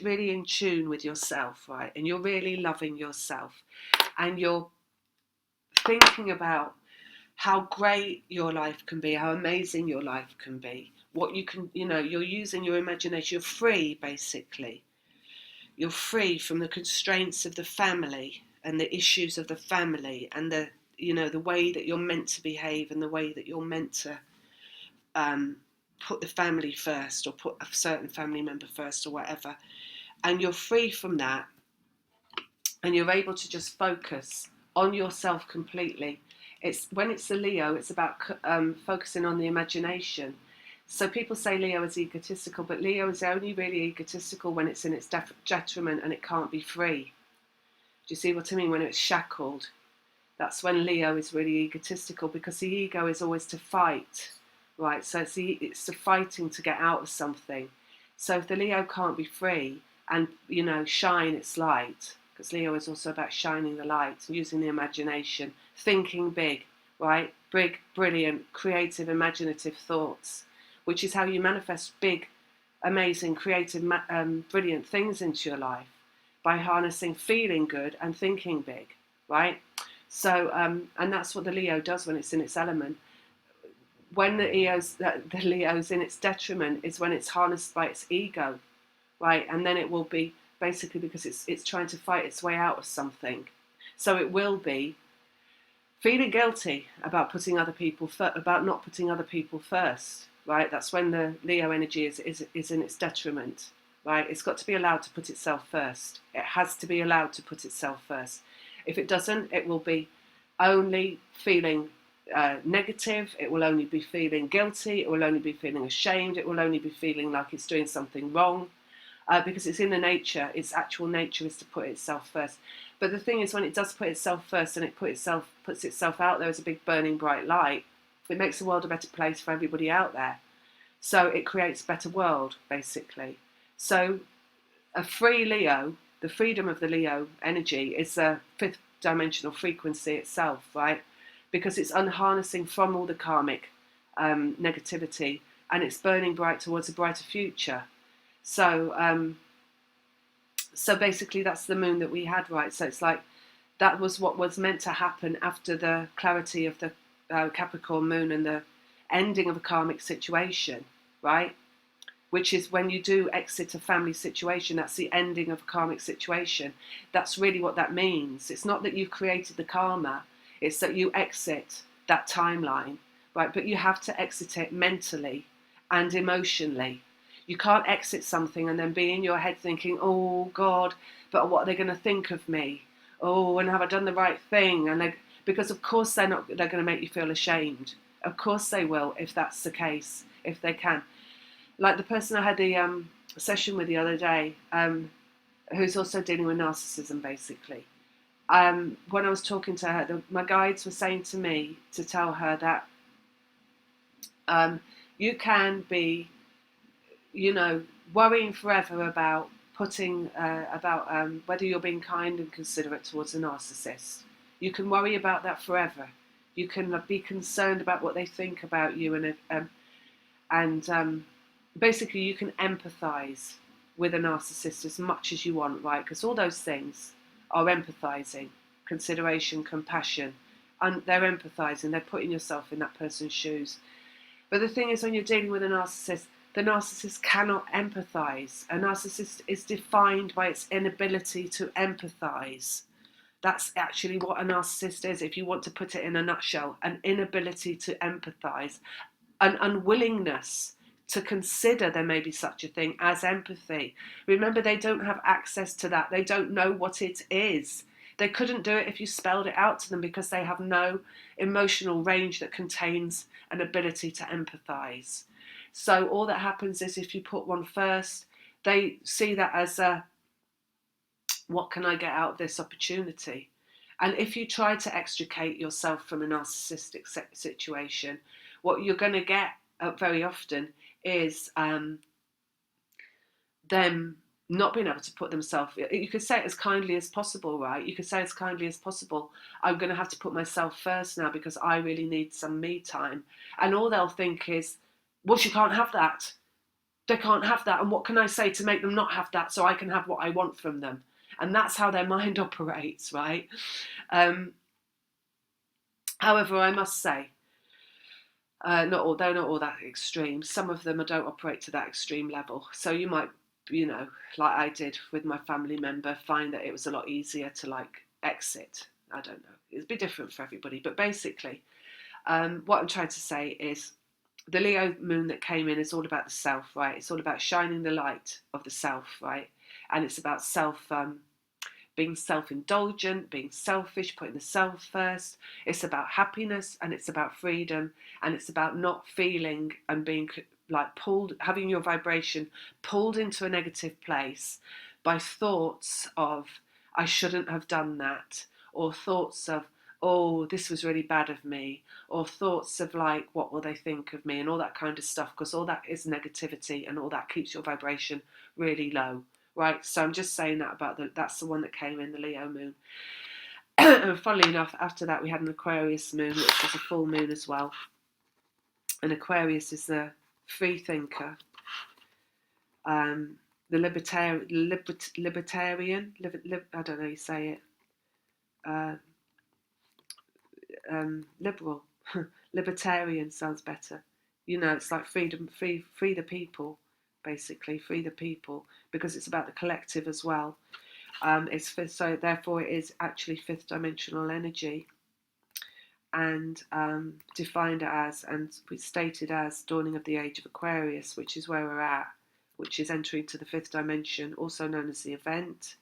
really in tune with yourself, right, and you're really loving yourself, and you're thinking about how great your life can be, how amazing your life can be, what you can, you're using your imagination, you're free, basically. You're free from the constraints of the family and the issues of the family and the way that you're meant to behave and the way that you're meant to put the family first or put a certain family member first or whatever. And you're free from that, and you're able to just focus on yourself completely. When it's the Leo, it's about focusing on the imagination. So people say Leo is egotistical, but Leo is only really egotistical when it's in its detriment and it can't be free. Do you see what I mean? When it's shackled, that's when Leo is really egotistical, because the ego is always to fight, right? So it's the fighting to get out of something. So if the Leo can't be free, and, you know, shine its light, because Leo is also about shining the light, using the imagination, thinking big, right? Big, brilliant, creative, imaginative thoughts, which is how you manifest big, amazing, creative, brilliant things into your life, by harnessing feeling good and thinking big, right? So, and that's what the Leo does when it's in its element. When the Leo's in its detriment is when it's harnessed by its ego, right? And then it will be basically because it's trying to fight its way out of something. So it will be feeling guilty about about not putting other people first, right? That's when the Leo energy is in its detriment, right? It's got to be allowed to put itself first. It has to be allowed to put itself first. If it doesn't, it will be only feeling negative. It will only be feeling guilty. It will only be feeling ashamed. It will only be feeling like it's doing something wrong, because it's in the nature. Its actual nature is to put itself first. But the thing is, when it does put itself first and it puts itself out there as a big burning bright light, it makes the world a better place for everybody out there. So it creates a better world, basically. So a free Leo, the freedom of the Leo energy, is a fifth dimensional frequency itself, right? Because it's unharnessing from all the karmic negativity, and it's burning bright towards a brighter future. So so basically that's the moon that we had, right? So it's like that was what was meant to happen after the clarity of the Capricorn moon and the ending of a karmic situation, right? Which is when you do exit a family situation, that's the ending of a karmic situation. That's really what that means. It's not that you've created the karma, it's that you exit that timeline, right? But you have to exit it mentally and emotionally. You can't exit something and then be in your head thinking, oh God, but what are they going to think of me? Oh, and have I done the right thing? And because of course they're going to make you feel ashamed. Of course they will, if that's the case, if they can. Like the person I had the session with the other day, who's also dealing with narcissism, basically. When I was talking to her, my guides were saying to me to tell her that you can be, you know, worrying forever about whether you're being kind and considerate towards a narcissist. You can worry about that forever. You can be concerned about what they think about you, and basically you can empathise with a narcissist as much as you want, right? Because all those things are empathising, consideration, compassion, and they're empathising. They're putting yourself in that person's shoes. But the thing is, when you're dealing with a narcissist, the narcissist cannot empathise. A narcissist is defined by its inability to empathise. That's actually what a narcissist is, if you want to put it in a nutshell. An inability to empathise, an unwillingness to consider there may be such a thing as empathy. Remember, they don't have access to that. They don't know what it is. They couldn't do it if you spelled it out to them, because they have no emotional range that contains an ability to empathise. So all that happens is, if you put one first, they see that as what can I get out of this opportunity? And if you try to extricate yourself from a narcissistic situation, what you're going to get very often is them not being able to put themselves. You could say it as kindly as possible, right? You could say as kindly as possible, I'm going to have to put myself first now because I really need some me time. And all they'll think is, well, she can't have that. They can't have that. And what can I say to make them not have that so I can have what I want from them? And that's how their mind operates, right? However, I must say, they're not all that extreme. Some of them don't operate to that extreme level. So you might, you know, like I did with my family member, find that it was a lot easier to like exit. I don't know. It'd be different for everybody. But basically, what I'm trying to say is the Leo moon that came in is all about the self, right? It's all about shining the light of the self, right? And it's about being self-indulgent, being selfish, putting the self first. It's about happiness, and it's about freedom, and it's about not feeling and being like pulled, having your vibration pulled into a negative place by thoughts of, I shouldn't have done that, or thoughts of, oh, this was really bad of me, or thoughts of like, what will they think of me, and all that kind of stuff, because all that is negativity, and all that keeps your vibration really low, right? So I'm just saying that about that's the one that came in the Leo moon. And funnily enough, after that we had an Aquarius moon, which was a full moon as well. And Aquarius is the free thinker, the libertarian, I don't know how you say it, liberal, libertarian sounds better. You know, it's like freedom, free the people, basically, free the people, because it's about the collective as well. So therefore it is actually fifth dimensional energy, and defined as and stated as dawning of the age of Aquarius, which is where we're at, which is entering to the fifth dimension, also known as the event.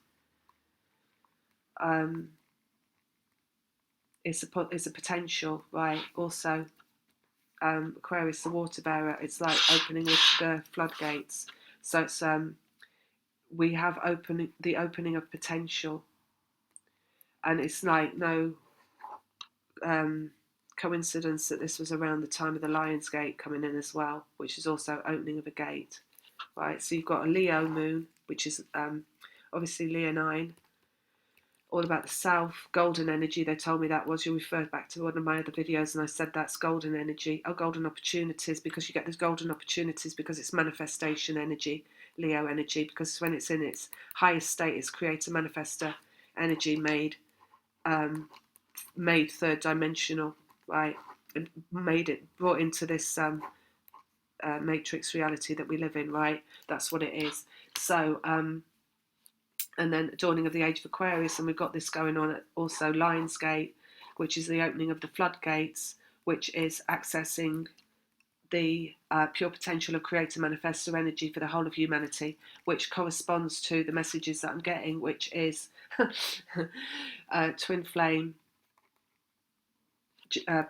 It's a potential, right? Also, Aquarius, the water bearer, it's like opening the floodgates. So it's we have the opening of potential, and it's like no coincidence that this was around the time of the Lion's Gate coming in as well, which is also opening of a gate, right? So you've got a Leo moon, which is obviously Leonine, all about the South, golden energy. They told me that was, you referred back to one of my other videos, and I said that's golden energy, golden opportunities, because you get those golden opportunities because it's manifestation energy, Leo energy, because when it's in its highest state, it's creator manifester energy made third dimensional, right? And brought into this matrix reality that we live in, right? That's what it is. So, and then dawning of the age of Aquarius, and we've got this going on at also Lion's Gate, which is the opening of the floodgates, which is accessing the pure potential of creator manifestor energy for the whole of humanity, which corresponds to the messages that I'm getting, which is twin flame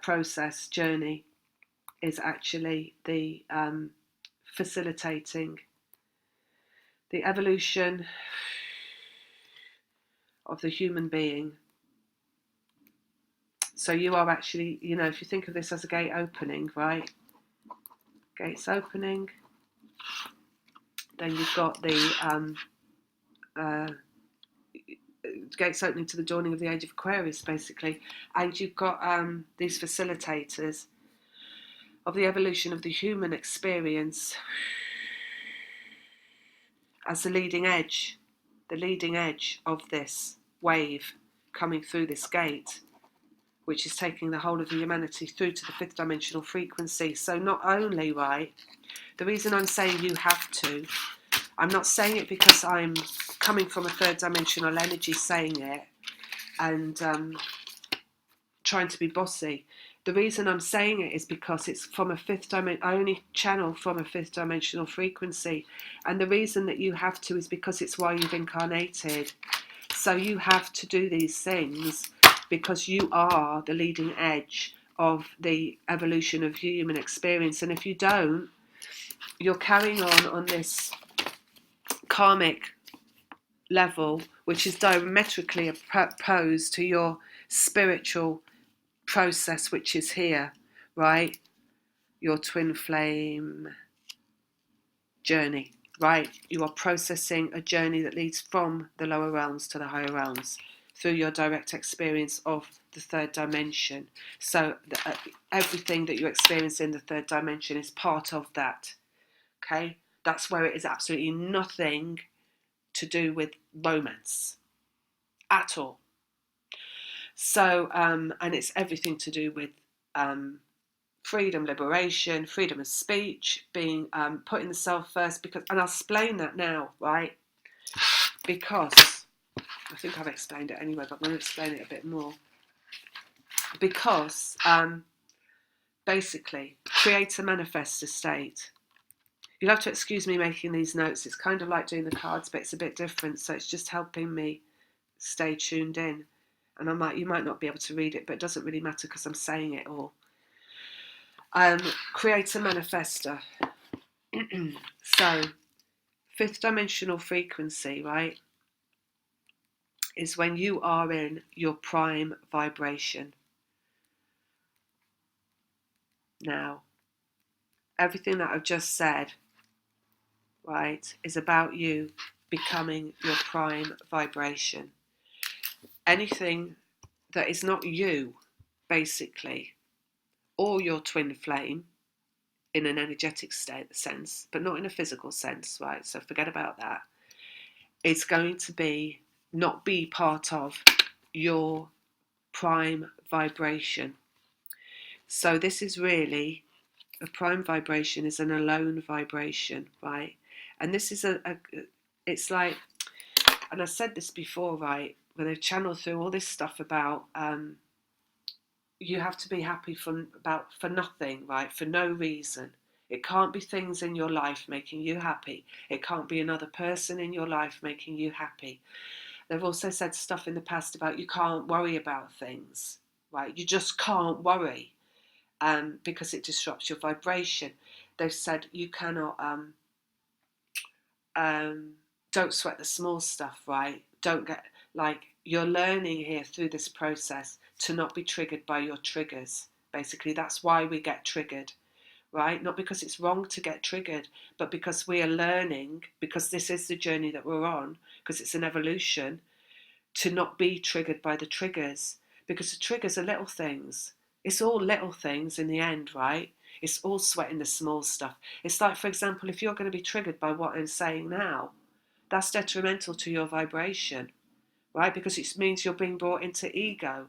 process journey is actually the facilitating the evolution of the human being. So you are actually, you know, if you think of this as a gate opening, right? Gates opening. Then you've got the gates opening to the dawning of the age of Aquarius, basically. And you've got these facilitators of the evolution of the human experience as the leading edge of this wave coming through this gate, which is taking the whole of the humanity through to the fifth dimensional frequency. So not only, right, the reason I'm saying you have to, I'm not saying it because I'm coming from a third dimensional energy saying it and trying to be bossy. The reason I'm saying it is because it's from a fifth dimension. I only channel from a fifth dimensional frequency, and the reason that you have to is because it's why you've incarnated. So you have to do these things because you are the leading edge of the evolution of human experience, and if you don't, you're carrying on this karmic level, which is diametrically opposed to your spiritual process, which is here, right? Your twin flame journey, right? You are processing a journey that leads from the lower realms to the higher realms through your direct experience of the third dimension. So everything that you experience in the third dimension is part of that, okay? That's where it is absolutely nothing to do with romance at all. So, and it's everything to do with freedom, liberation, freedom of speech, being putting the self first. Because, and I'll explain that now, right? Because I think I've explained it anyway, but I'm going to explain it a bit more. Because basically, create a manifest state. You'll have to excuse me making these notes. It's kind of like doing the cards, but it's a bit different. So it's just helping me stay tuned in. And you might not be able to read it, but it doesn't really matter because I'm saying it all. Create a manifester. So, fifth dimensional frequency, right, is when you are in your prime vibration. Now, everything that I've just said, right, is about you becoming your prime vibration. Anything that is not you, basically, or your twin flame in an energetic sense, but not in a physical sense, right? So forget about that. It's going to not be part of your prime vibration. So this is really, a prime vibration is an alone vibration, right? And this is it's like, and I said this before, right, when I channel through all this stuff about you have to be happy for nothing, right? For no reason. It can't be things in your life making you happy. It can't be another person in your life making you happy. They've also said stuff in the past about you can't worry about things, right? You just can't worry because it disrupts your vibration. They've said you cannot, don't sweat the small stuff, right? Don't get, like, you're learning here through this process to not be triggered by your triggers. Basically, that's why we get triggered, right? Not because it's wrong to get triggered, but because we are learning, because this is the journey that we're on, because it's an evolution, to not be triggered by the triggers. Because the triggers are little things. It's all little things in the end, right? It's all sweating the small stuff. It's like, for example, if you're going to be triggered by what I'm saying now, that's detrimental to your vibration, right? Because it means you're being brought into ego.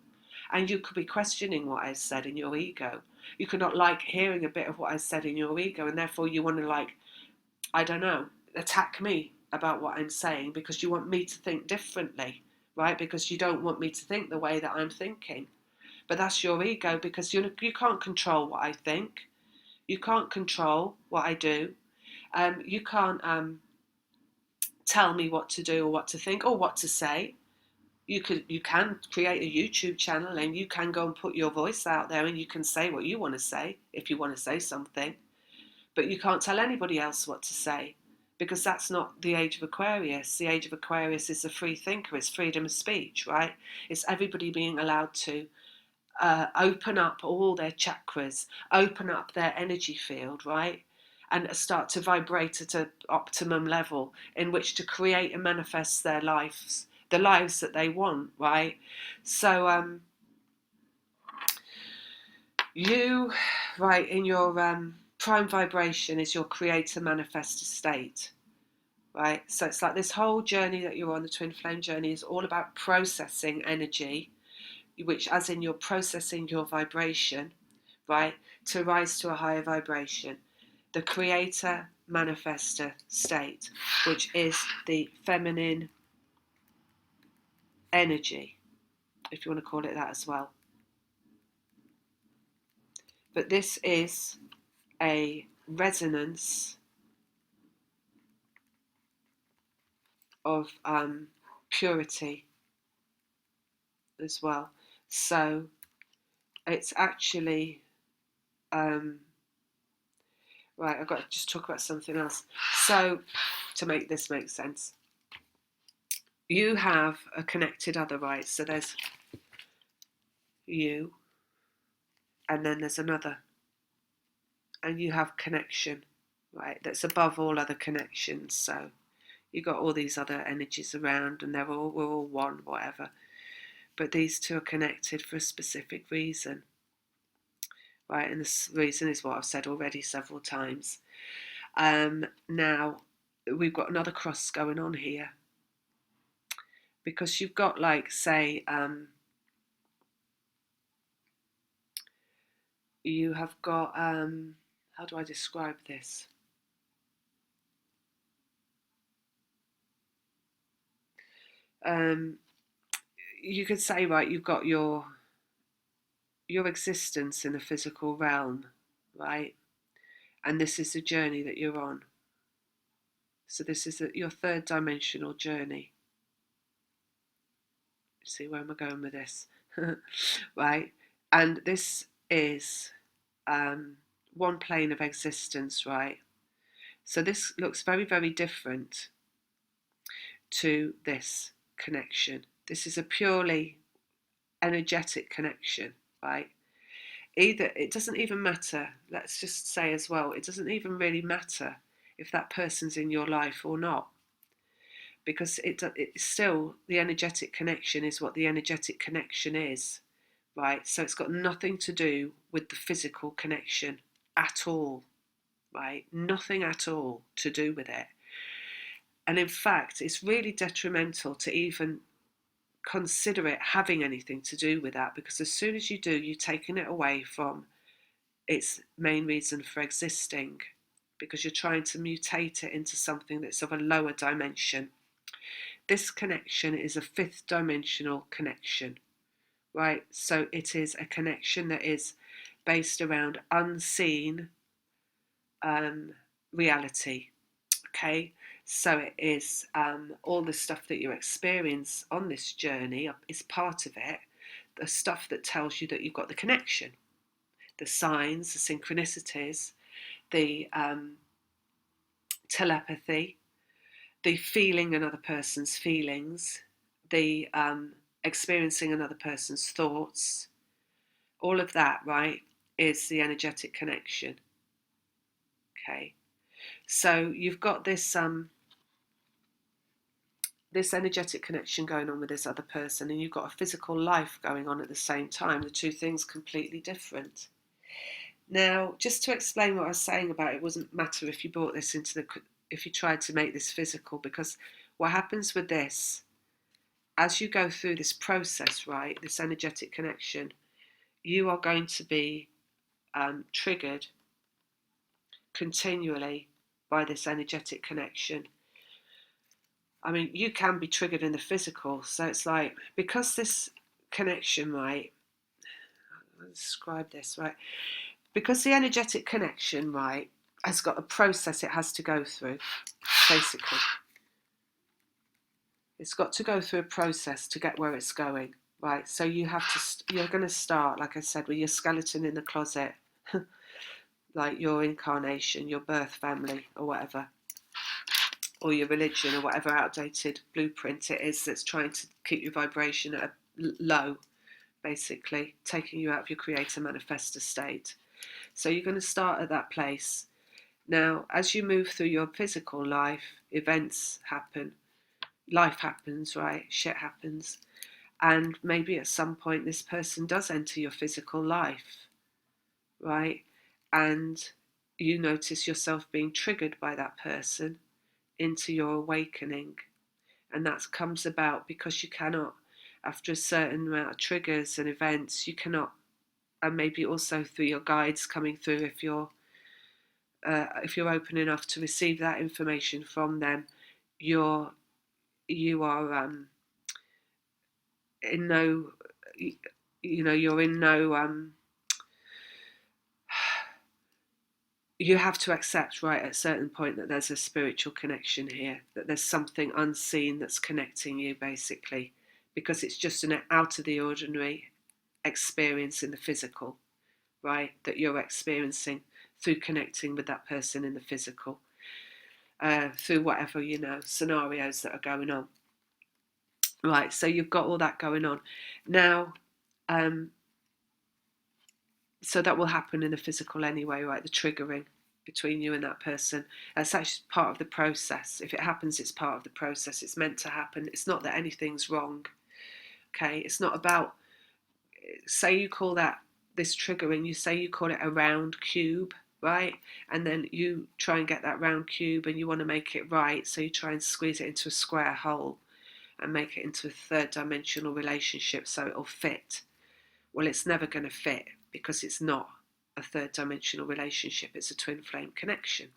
And you could be questioning what I said in your ego. You could not like hearing a bit of what I said in your ego, and therefore you want to, like, I don't know, attack me about what I'm saying because you want me to think differently, right? Because you don't want me to think the way that I'm thinking. But that's your ego, because you can't control what I think. You can't control what I do. You can't tell me what to do or what to think or what to say. You can create a YouTube channel and you can go and put your voice out there and you can say what you want to say if you want to say something. But you can't tell anybody else what to say, because that's not the age of Aquarius. The age of Aquarius is a free thinker. It's freedom of speech, right? It's everybody being allowed to open up all their chakras, open up their energy field, right? And start to vibrate at an optimum level in which to create and manifest their lives, the lives that they want, right? So you, right, in your prime vibration is your creator manifestor state, right? So it's like this whole journey that you're on, the twin flame journey, is all about processing energy, which, as in, you're processing your vibration, right, to rise to a higher vibration. The creator manifestor state, which is the feminine energy, if you want to call it that as well. But this is a resonance of purity as well. So it's actually right, I've got to just talk about something else. So to make this make sense, you have a connected other, right? So there's you and then there's another, and you have connection, right, that's above all other connections. So you've got all these other energies around and we're all one, whatever. But these two are connected for a specific reason, right? And this reason is what I've said already several times. Now, we've got another cross going on here, because you've got, like, say, you have got, how do I describe this? You could say, right, you've got your existence in the physical realm, right? And this is the journey that you're on. So this is your third dimensional journey. See, where am I going with this? Right? And this is one plane of existence, right? So this looks very, very different to this connection. This is a purely energetic connection, right? Either, it doesn't even matter, let's just say as well, it doesn't even really matter if that person's in your life or not, because it's still, the energetic connection is what the energetic connection is, right? So it's got nothing to do with the physical connection at all, right? Nothing at all to do with it. And in fact, it's really detrimental to even consider it having anything to do with that, because as soon as you do, you're taking it away from its main reason for existing, because you're trying to mutate it into something that's of a lower dimension. This connection is a fifth dimensional connection, right? So it is a connection that is based around unseen reality, okay? So it is all the stuff that you experience on this journey is part of it, the stuff that tells you that you've got the connection, the signs, the synchronicities, the telepathy, the feeling another person's feelings, the experiencing another person's thoughts, all of that, right, is the energetic connection. Okay, so you've got this this energetic connection going on with this other person, and you've got a physical life going on at the same time. The two things completely different. Now, just to explain what I was saying about it wouldn't matter if you brought this into the, if you tried to make this physical, because what happens with this, as you go through this process, right, this energetic connection, you are going to be triggered continually by this energetic connection. I mean, you can be triggered in the physical. So it's like, because this connection, right, I'll describe this, right, because the energetic connection, right, has got a process it has to go through, basically. It's got to go through a process to get where it's going, right? So you have to, you're going to start, like I said, with your skeleton in the closet, like your incarnation, your birth family, or whatever, or your religion, or whatever outdated blueprint it is that's trying to keep your vibration at a low, basically, taking you out of your creator manifestor state. So you're going to start at that place. Now, as you move through your physical life, events happen, life happens, right? Shit happens. And maybe at some point this person does enter your physical life, right? And you notice yourself being triggered by that person into your awakening. And that comes about because you cannot, after a certain amount of triggers and events, you cannot, and maybe also through your guides coming through, if you're open enough to receive that information from them, you are in no, you're in no, you have to accept, right, at a certain point, that there's a spiritual connection here, that there's something unseen that's connecting you, basically, because it's just an out of the ordinary experience in the physical, right, that you're experiencing through connecting with that person in the physical, through whatever, scenarios that are going on. Right, so you've got all that going on. Now, so that will happen in the physical anyway, right, the triggering between you and that person. That's actually part of the process. If it happens, it's part of the process. It's meant to happen. It's not that anything's wrong, okay? It's not about, say you call that, this triggering, you call it a round cube, right? And then you try and get that round cube and you want to make it right, so you try and squeeze it into a square hole and make it into a third dimensional relationship so it'll fit. Well, it's never going to fit because it's not a third dimensional relationship. It's a twin flame connection,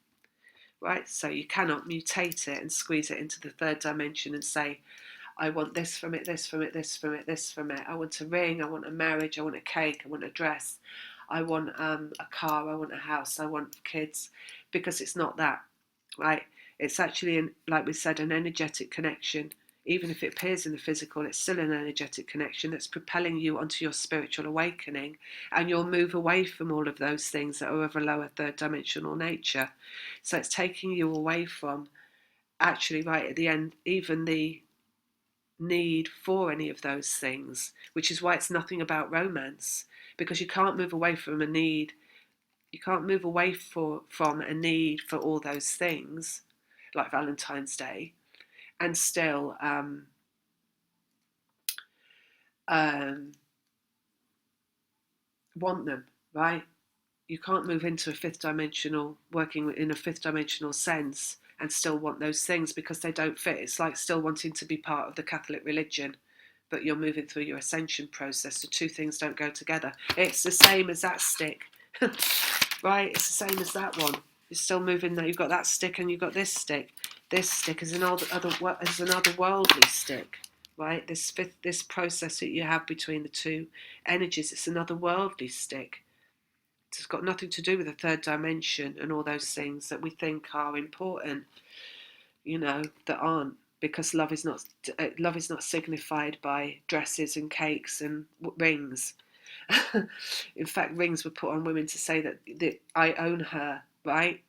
right? So you cannot mutate it and squeeze it into the third dimension and say, I want this from it, this from it, this from it, this from it. I want a ring, I want a marriage, I want a cake, I want a dress, I want a car, I want a house, I want kids, because it's not that, right? It's actually, like we said, an energetic connection. Even if it appears in the physical, it's still an energetic connection that's propelling you onto your spiritual awakening, and you'll move away from all of those things that are of a lower third dimensional nature. So it's taking you away from, actually, right at the end, even the need for any of those things, which is why it's nothing about romance, because you can't move away from a need. You can't move away from a need for all those things, like Valentine's Day, and still want them, right? You can't move into a fifth dimensional, working in a fifth dimensional sense and still want those things because they don't fit. It's like still wanting to be part of the Catholic religion, but you're moving through your ascension process. The two things don't go together. It's the same as that stick, right? It's the same as that one. You're still moving there. You've got that stick and you've got this stick. This stick is another worldly stick, right? This process that you have between the two energies, it's another worldly stick. It's got nothing to do with the third dimension and all those things that we think are important, that aren't, because love is not signified by dresses and cakes and rings. In fact, rings were put on women to say that I own her, right?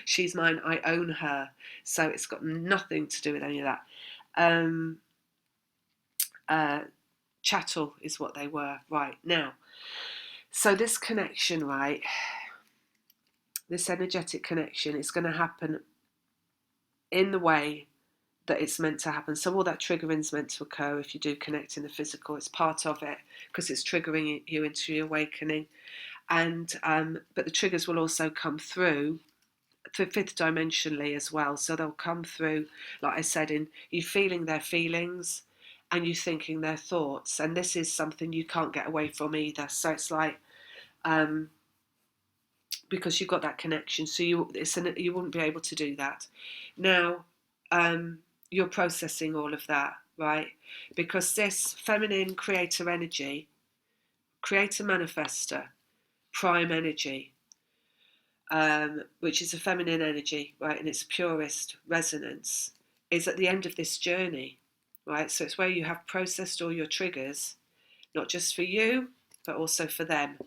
She's mine, I own her. So it's got nothing to do with any of that. Chattel is what they were, right? Now, so this connection, right, this energetic connection is going to happen in the way that it's meant to happen. So all that triggering is meant to occur if you do connect in the physical. It's part of it because it's triggering you into your awakening. And but the triggers will also come through fifth dimensionally as well. So they'll come through, like I said, in you feeling their feelings and you thinking their thoughts. And this is something you can't get away from either. So it's like because you've got that connection, so you wouldn't be able to do that. Now, you're processing all of that, right? Because this feminine creator energy, creator manifester, prime energy, which is a feminine energy, right, in its purest resonance, is at the end of this journey, right? So it's where you have processed all your triggers, not just for you, but also for them,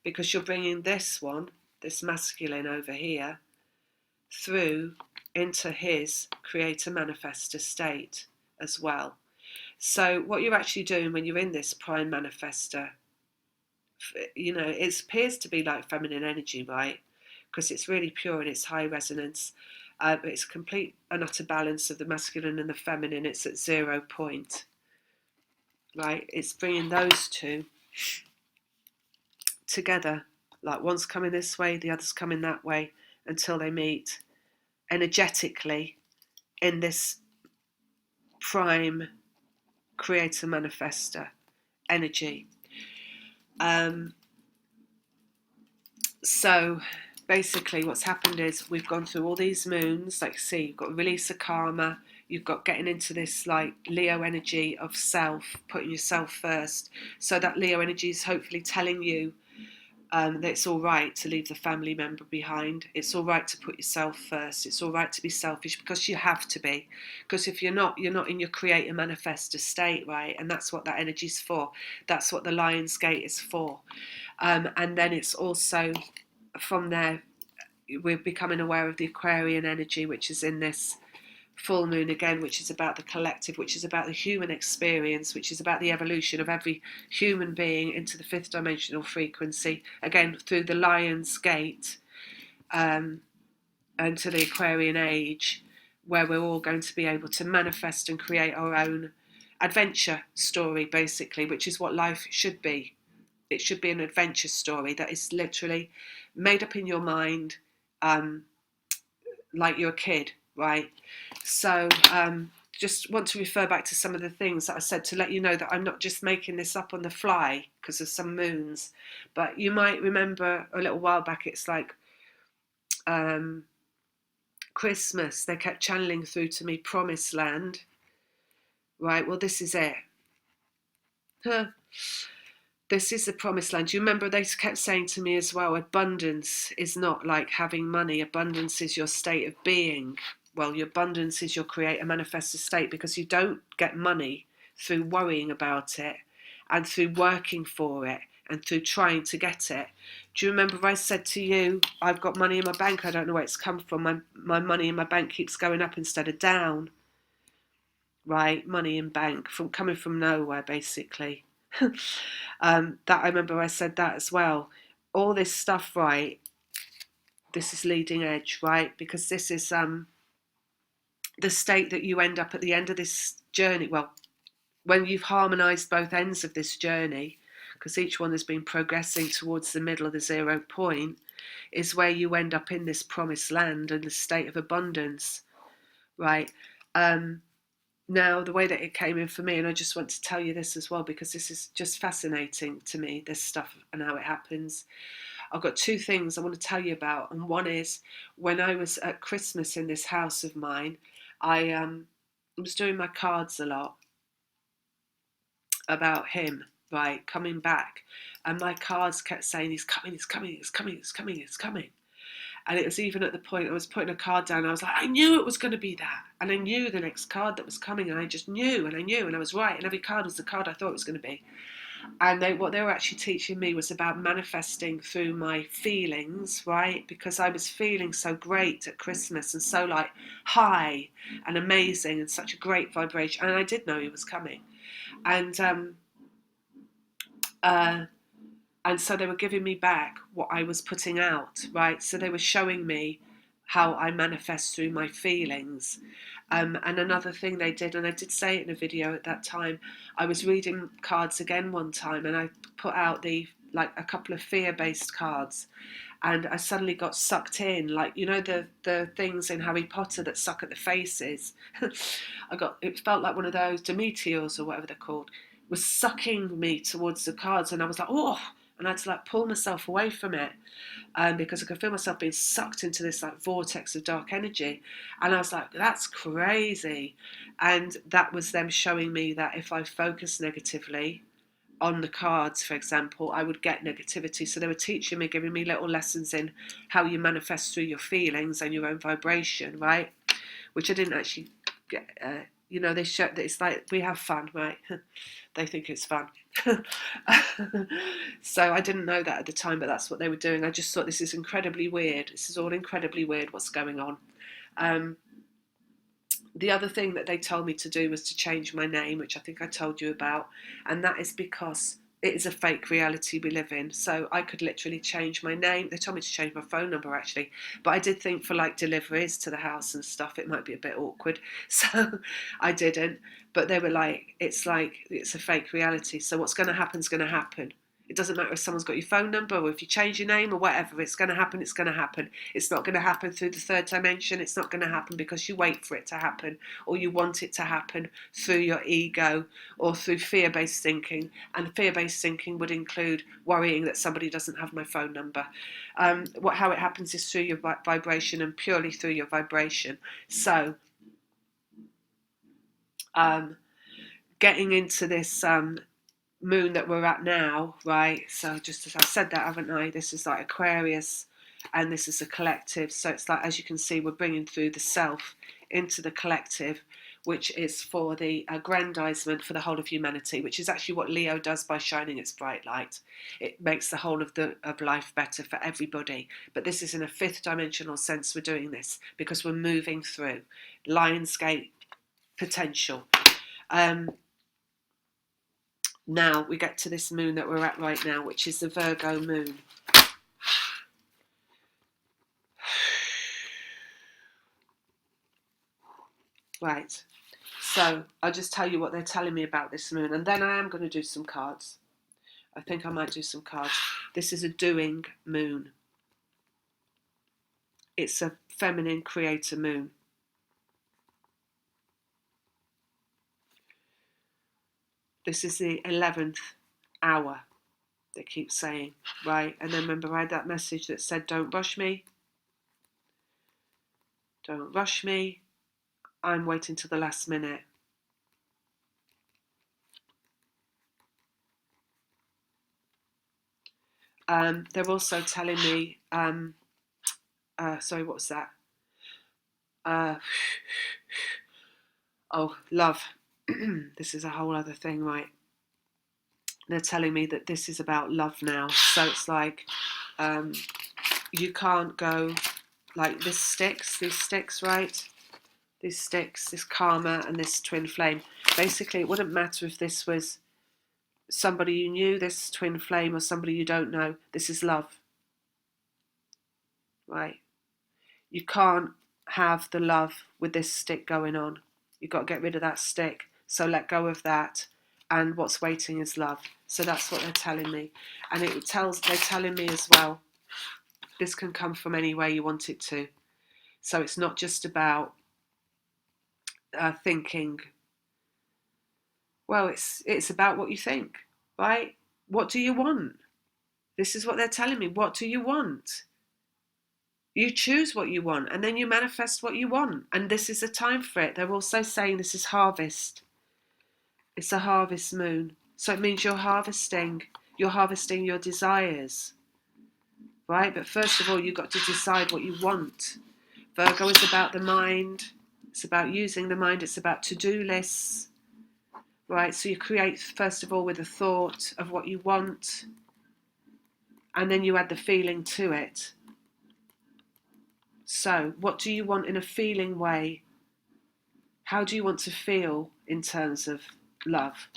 because you're bringing this one, this masculine over here, through into his creator manifestor state as well. So what you're actually doing when you're in this prime manifestor, it appears to be like feminine energy, right? Because it's really pure and it's high resonance. It's complete and utter balance of the masculine and the feminine. It's at 0 point, right? It's bringing those two together, like one's coming this way, the other's coming that way, until they meet energetically in this prime creator manifestor energy. So basically what's happened is we've gone through all these moons, like see, you've got release of karma, you've got getting into this like Leo energy of self, putting yourself first. So that Leo energy is hopefully telling you that it's all right to leave the family member behind. It's all right to put yourself first. It's all right to be selfish because you have to be. Because if you're not in your creator manifestor state, right? And that's what that energy's for. That's what the Lion's Gate is for. And then it's also from there, we're becoming aware of the Aquarian energy, which is in this full moon again, which is about the collective, which is about the human experience, which is about the evolution of every human being into the fifth dimensional frequency, again through the Lion's Gate and to the Aquarian age, where we're all going to be able to manifest and create our own adventure story, basically, which is what life should be. It should be an adventure story that is literally made up in your mind, like you're a kid, right? So just want to refer back to some of the things that I said to let you know that I'm not just making this up on the fly because of some moons, but you might remember a little while back, it's like Christmas, they kept channeling through to me Promised Land, right? Well, this is it. This is the promised land. Do you remember they kept saying to me as well, abundance is not like having money. Abundance is your state of being. Well, your abundance is your creator manifested state, because you don't get money through worrying about it and through working for it and through trying to get it. Do you remember I said to you, I've got money in my bank, I don't know where it's come from. My money in my bank keeps going up instead of down. Right? Money in bank, coming from nowhere, basically. That I remember I said that as well. All this stuff, right? This is leading edge, right? Because this is the state that you end up at the end of this journey, well, when you've harmonized both ends of this journey, because each one has been progressing towards the middle of the 0 point, is where you end up in this promised land and the state of abundance, right? Now, the way that it came in for me, and I just want to tell you this as well, because this is just fascinating to me, this stuff and how it happens. I've got 2 things I want to tell you about, and one is when I was at Christmas in this house of mine, I was doing my cards a lot about him, right, coming back, and my cards kept saying, he's coming, he's coming, he's coming, he's coming, he's coming. And it was even at the point I was putting a card down, I was like, I knew it was going to be that. And I knew the next card that was coming, and I just knew, and I knew, and I was right. And every card was the card I thought it was going to be. And what they were actually teaching me was about manifesting through my feelings, right? Because I was feeling so great at Christmas and so like high and amazing and such a great vibration. And I did know he was coming. And so they were giving me back what I was putting out, right? So they were showing me how I manifest through my feelings. And another thing they did, and I did say it in a video at that time, I was reading cards again one time, and I put out a couple of fear-based cards, and I suddenly got sucked in, like, you know, the things in Harry Potter that suck at the faces. It felt like one of those Demetrios or whatever they're called, was sucking me towards the cards, and I was like, oh, and I had to like pull myself away from it, because I could feel myself being sucked into this like vortex of dark energy. And I was like, that's crazy. And that was them showing me that if I focus negatively on the cards, for example, I would get negativity. So they were teaching me, giving me little lessons in how you manifest through your feelings and your own vibration, right? Which I didn't actually get, they show that it's like we have fun, right? They think it's fun. So I didn't know that at the time, but that's what they were doing. I just thought, this is incredibly weird. This is all incredibly weird, what's going on. The other thing that they told me to do was to change my name, which I think I told you about. And that is because it is a fake reality we live in. So I could literally change my name. They told me to change my phone number, actually. But I did think for like deliveries to the house and stuff, it might be a bit awkward. So I didn't. But they were like, it's a fake reality. So what's going to happen is going to happen. It doesn't matter if someone's got your phone number or if you change your name or whatever. It's going to happen. It's going to happen. It's not going to happen through the 3rd dimension. It's not going to happen because you wait for it to happen, or you want it to happen through your ego or through fear-based thinking. And fear-based thinking would include worrying that somebody doesn't have my phone number. How it happens is through your vibration, and purely through your vibration. So getting into this moon that we're at now, right? So just as I said that, haven't I? This is like Aquarius, and this is a collective. So it's like, as you can see, we're bringing through the self into the collective, which is for the aggrandizement for the whole of humanity, which is actually what Leo does by shining its bright light. It makes the whole of life better for everybody. But this is in a 5th dimensional sense. We're doing this because we're moving through Lionsgate potential. Now we get to this moon that we're at right now, which is the Virgo moon. Right, so I'll just tell you what they're telling me about this moon, and then I am going to do some cards. I think I might do some cards. This is a doing moon. It's a feminine creator moon. This is the 11th hour, they keep saying, right? And then remember, I had that message that said, don't rush me. Don't rush me. I'm waiting till the last minute. They're also telling me, sorry, what's that? Oh, love. This is a whole other thing, right? They're telling me that this is about love now. So it's like, you can't go, like these sticks, right? These sticks, this karma and this twin flame. Basically, it wouldn't matter if this was somebody you knew, this twin flame, or somebody you don't know. This is love, right? You can't have the love with this stick going on. You've got to get rid of that stick. So let go of that. And what's waiting is love. So that's what they're telling me. And they're telling me as well, this can come from any way you want it to. So it's not just about thinking, well, it's about what you think, right? What do you want? This is what they're telling me. What do you want? You choose what you want, and then you manifest what you want. And this is a time for it. They're also saying this is harvest. It's a harvest moon. So it means you're harvesting your desires, right? But first of all, you've got to decide what you want. Virgo is about the mind. It's about using the mind. It's about to-do lists, right? So you create, first of all, with a thought of what you want, and then you add the feeling to it. So what do you want in a feeling way? How do you want to feel in terms of love,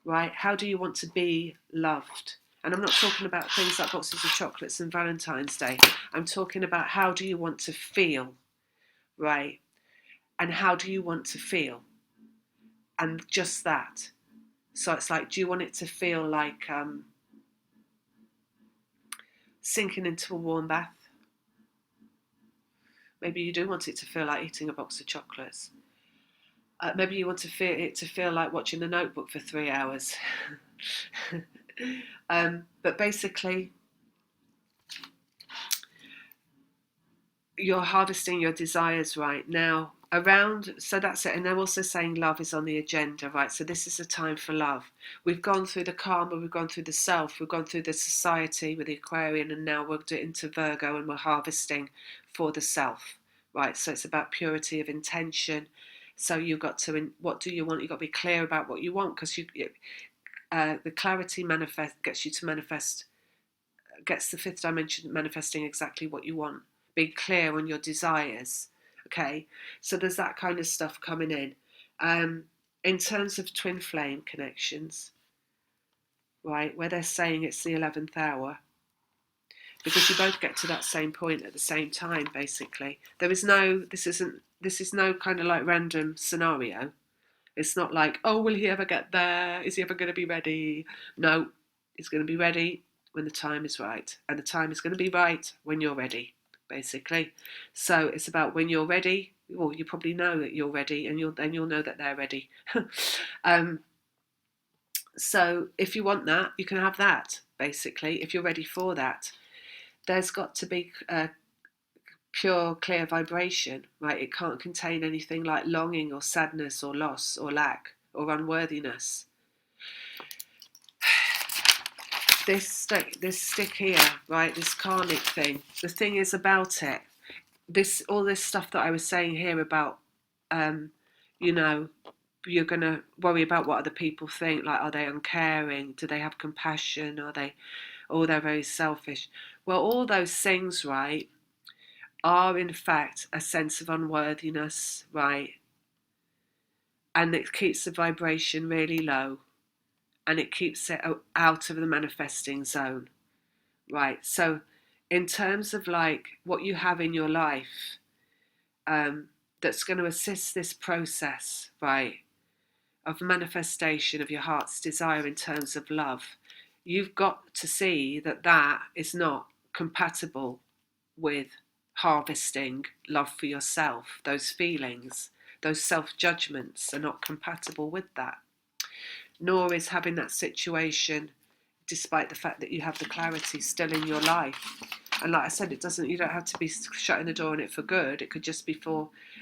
right? How do you want to be loved? And I'm not talking about things like boxes of chocolates and Valentine's Day. I'm talking about how do you want to feel, right? And how do you want to feel? And just that. So it's like, do you want it to feel like sinking into a warm bath? Maybe you do want it to feel like eating a box of chocolates. Maybe you want it to feel like watching The Notebook for 3 hours. But basically, you're harvesting your desires right now around. So that's it. And they're also saying love is on the agenda, right? So this is a time for love. We've gone through the karma, we've gone through the self, we've gone through the society with the Aquarian, and now we're into Virgo and we're harvesting for the self, right? So it's about purity of intention. So you've got to, what do you want? You've got to be clear about what you want, because the clarity gets you to manifest, gets the fifth dimension manifesting exactly what you want. Be clear on your desires. Okay, so there's that kind of stuff coming in. In terms of twin flame connections, right, where they're saying it's the 11th hour, because you both get to that same point at the same time, basically. This is no kind of like random scenario. It's not like, oh, will he ever get there? Is he ever going to be ready? No, he's going to be ready when the time is right. And the time is going to be right when you're ready, basically. So it's about when you're ready. Well, you probably know that you're ready, and you'll know that they're ready. So if you want that, you can have that, basically, if you're ready for that. There's got to be pure, clear vibration, right? It can't contain anything like longing or sadness or loss or lack or unworthiness. This stick here, right? This karmic thing. The thing is about it. All this stuff that I was saying here about, you're gonna worry about what other people think. Like, are they uncaring? Do they have compassion? They're very selfish? Well, all those things, right, are in fact a sense of unworthiness, right? And it keeps the vibration really low, and it keeps it out of the manifesting zone, right? So in terms of like what you have in your life that's going to assist this process, right, of manifestation of your heart's desire in terms of love, you've got to see that that is not compatible with harvesting love for yourself. Those feelings, those self-judgments are not compatible with that. Nor is having that situation, despite the fact that you have the clarity still in your life. And like I said, you don't have to be shutting the door on it for good. It could just be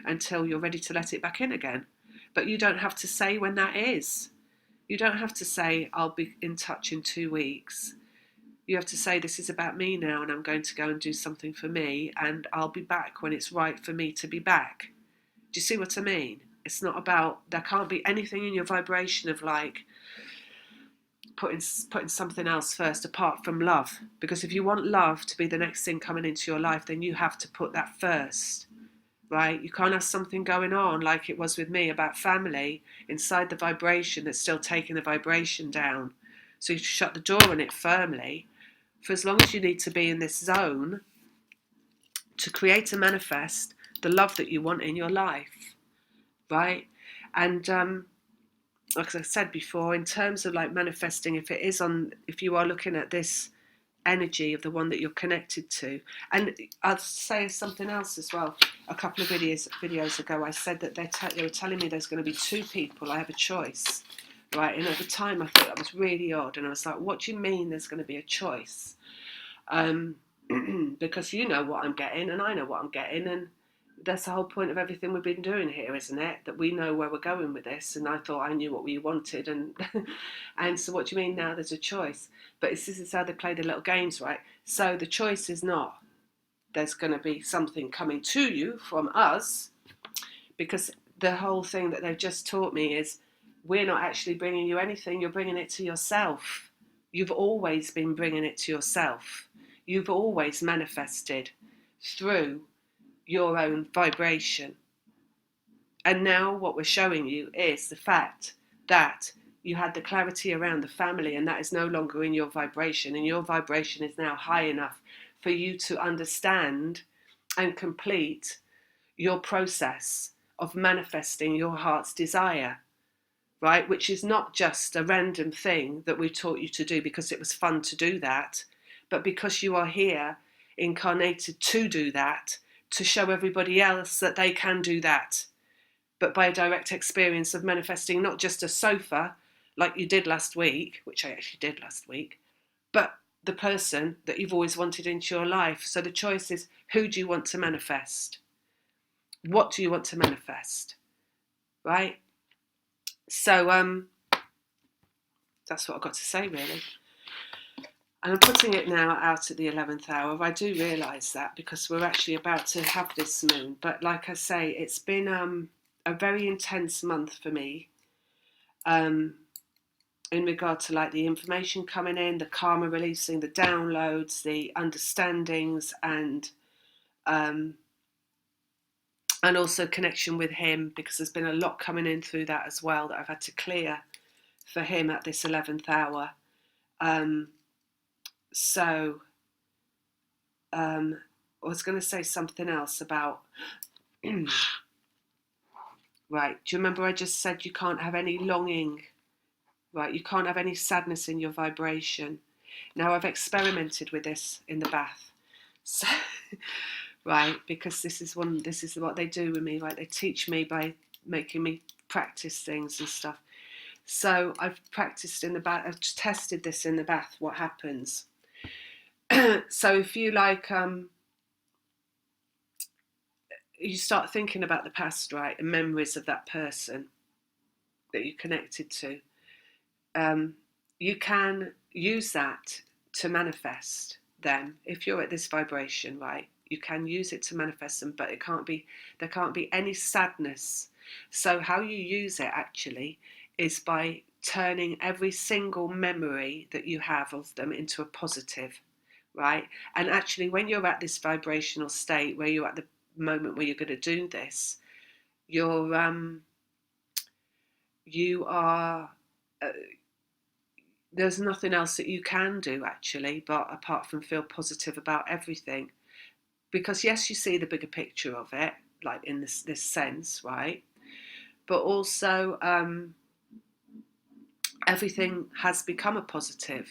until you're ready to let it back in again. But you don't have to say when that is. You don't have to say, I'll be in touch in 2 weeks. You have to say, this is about me now, and I'm going to go and do something for me, and I'll be back when it's right for me to be back. Do you see what I mean? It's not about, there can't be anything in your vibration of like putting something else first apart from love. Because if you want love to be the next thing coming into your life, then you have to put that first, right? You can't have something going on like it was with me about family inside the vibration that's still taking the vibration down. So you shut the door on it firmly for as long as you need to be in this zone to create and manifest the love that you want in your life, right? And like I said before, in terms of like manifesting, if you are looking at this energy of the one that you're connected to, and I'll say something else as well. A couple of videos ago, I said that they were telling me there's going to be two people. I have a choice, right? And at the time, I thought that was really odd, and I was like, "What do you mean there's going to be a choice?" Because you know what I'm getting, and I know what I'm getting, and that's the whole point of everything we've been doing here, isn't it? That we know where we're going with this, and I thought I knew what we wanted, and and so what do you mean now there's a choice? But this is how they play the little games, right? So the choice is not there's going to be something coming to you from us, because the whole thing that they've just taught me is we're not actually bringing you anything, you're bringing it to yourself. You've always been bringing it to yourself. You've always manifested through your own vibration. And now what we're showing you is the fact that you had the clarity around the family, and that is no longer in your vibration, and your vibration is now high enough for you to understand and complete your process of manifesting your heart's desire, right? Which is not just a random thing that we taught you to do because it was fun to do that, but because you are here incarnated to do that, to show everybody else that they can do that, but by a direct experience of manifesting not just a sofa like you did last week, which I actually did last week, but the person that you've always wanted into your life. So the choice is, who do you want to manifest? What do you want to manifest? Right? So that's what I've got to say, really. And I'm putting it now out at the 11th hour. I do realise that because we're actually about to have this moon. But like I say, it's been a very intense month for me in regard to like the information coming in, the karma releasing, the downloads, the understandings, and also connection with him, because there's been a lot coming in through that as well that I've had to clear for him at this 11th hour. So I was going to say something else about right, do you remember I just said you can't have any longing, right? You can't have any sadness in your vibration. Now I've experimented with this in the bath, so right, because this is what they do with me, right? They teach me by making me practice things and stuff. So I've practiced in the bath. I've tested this in the bath. What happens? So if you like, you start thinking about the past, right, and memories of that person that you connected to. You can use that to manifest them. If you're at this vibration, right, you can use it to manifest them, but there can't be any sadness. So how you use it actually is by turning every single memory that you have of them into a positive, right? And actually, when you're at this vibrational state where you're at the moment where you're going to do this, you are there's nothing else that you can do actually, but apart from feel positive about everything, because yes, you see the bigger picture of it, like in this sense, right? But also everything has become a positive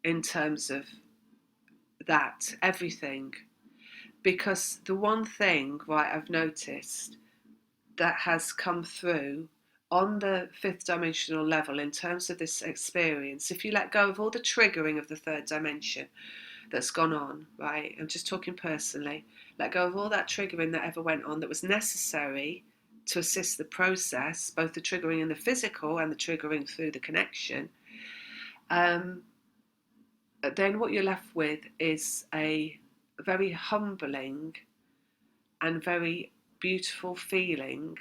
in terms of that, everything. Because the one thing, right, I've noticed that has come through on the fifth dimensional level in terms of this experience, if you let go of all the triggering of the third dimension that's gone on, right, I'm just talking personally, let go of all that triggering that ever went on that was necessary to assist the process, both the triggering in the physical and the triggering through the connection, then what you're left with is a very humbling and very beautiful feeling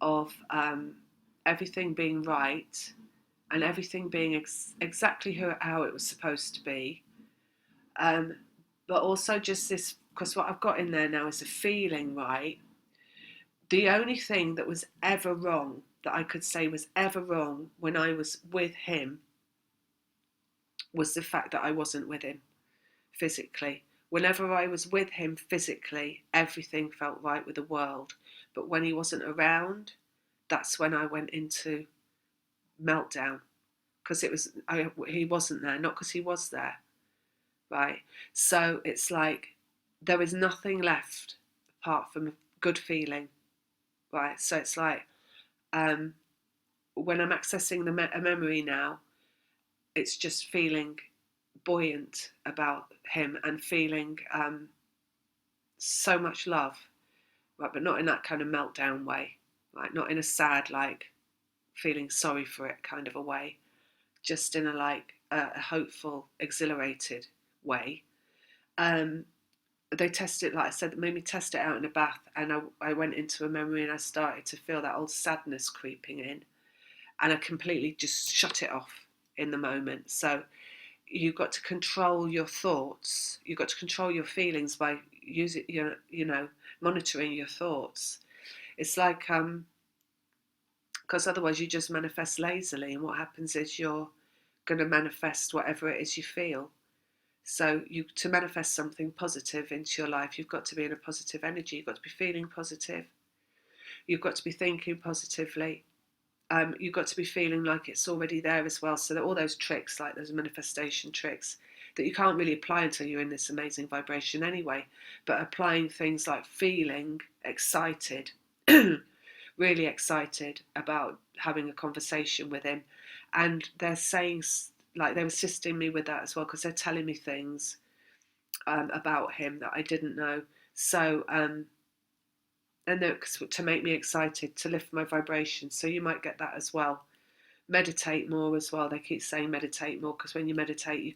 of everything being right and everything being exactly how it was supposed to be. But also just this, because what I've got in there now is a feeling, right? The only thing that was ever wrong, that I could say was ever wrong when I was with him, was the fact that I wasn't with him physically. whenever I was with him physically, everything felt right with the world. But when he wasn't around, that's when I went into meltdown, because he wasn't there, not because he was there, right? So it's like there is nothing left apart from a good feeling, right? So it's like when I'm accessing a memory now, it's just feeling buoyant about him and feeling so much love, right? But not in that kind of meltdown way, like not in a sad, like feeling sorry for it kind of a way, just in a like a hopeful, exhilarated way. They tested, like I said, they made me test it out in a bath, and I went into a memory and I started to feel that old sadness creeping in, and I completely just shut it off in the moment. So you've got to control your thoughts, you've got to control your feelings by using, monitoring your thoughts. It's like, because otherwise you just manifest lazily, and what happens is you're going to manifest whatever it is you feel. So to manifest something positive into your life, you've got to be in a positive energy. You've got to be feeling positive. You've got to be thinking positively. You've got to be feeling like it's already there as well. So that all those tricks, like those manifestation tricks, that you can't really apply until you're in this amazing vibration anyway. But applying things like feeling excited, really excited about having a conversation with him. And they're saying, like, they were assisting me with that as well, because they're telling me things about him that I didn't know. So, and to make me excited, to lift my vibration. So you might get that as well. Meditate more as well. They keep saying meditate more, because when you meditate, you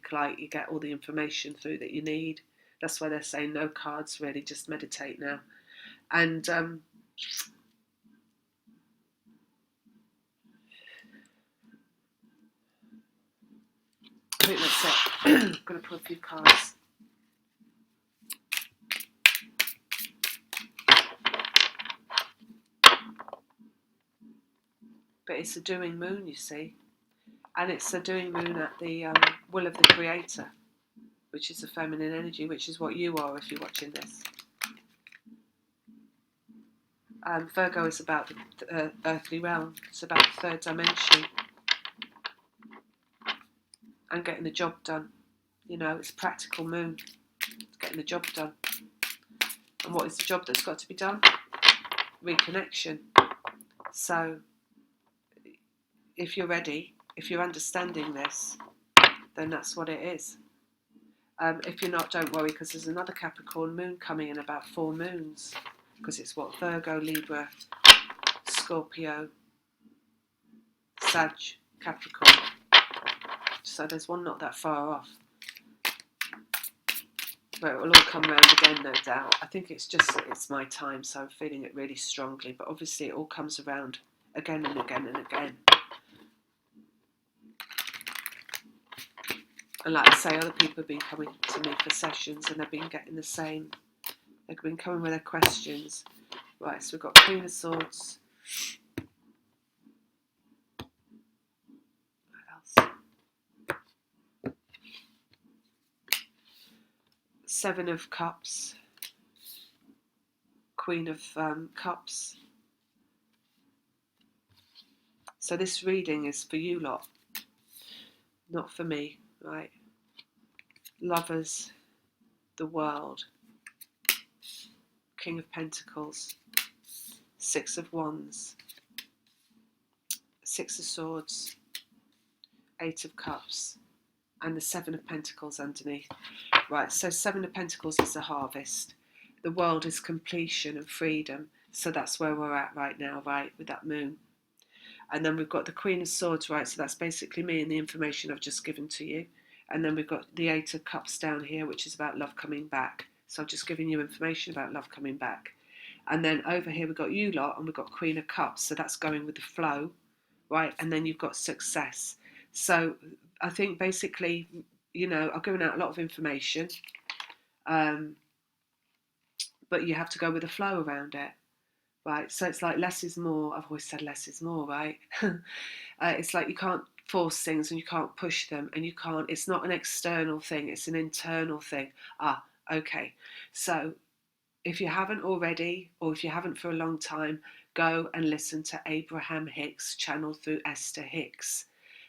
get all the information through that you need. That's why they're saying no cards, really, just meditate now. And I think that's it. I'm going to pull a few cards. But it's a doing moon, you see. And it's a doing moon at the will of the Creator, which is the feminine energy, which is what you are if you're watching this. Virgo is about the earthly realm. It's about the third dimension and getting the job done. It's a practical moon. It's getting the job done. And what is the job that's got to be done? Reconnection. So if you're ready, if you're understanding this, then that's what it is. If you're not, don't worry, because there's another Capricorn moon coming in about 4 moons, because it's what? Virgo, Libra, Scorpio, Sag, Capricorn. So there's one not that far off. But it will all come round again, no doubt. I think it's my time, so I'm feeling it really strongly. But obviously it all comes around again and again and again. And like I say, other people have been coming to me for sessions, and they've been getting the same. They've been coming with their questions. Right, so we've got Queen of Swords. What else? 7 of Cups. Queen of Cups. So this reading is for you lot, not for me, right? Lovers, the world, King of Pentacles, 6 of Wands, 6 of Swords, 8 of Cups, and the 7 of Pentacles underneath. Right, so 7 of Pentacles is the harvest. The world is completion and freedom. So that's where we're at right now, right, with that moon. And then we've got the Queen of Swords, right, so that's basically me and the information I've just given to you. And then we've got the 8 of Cups down here, which is about love coming back. So I've just given you information about love coming back. And then over here we've got you lot, and we've got Queen of Cups, so that's going with the flow, right? And then you've got success. So I think basically, I've given out a lot of information, but you have to go with the flow around it, right? So it's like less is more. I've always said less is more, right? It's like you can't force things, and you can't push them, and it's not an external thing, it's an internal thing. Okay, so if you haven't already, or if you haven't for a long time, go and listen to Abraham Hicks' channel through Esther Hicks,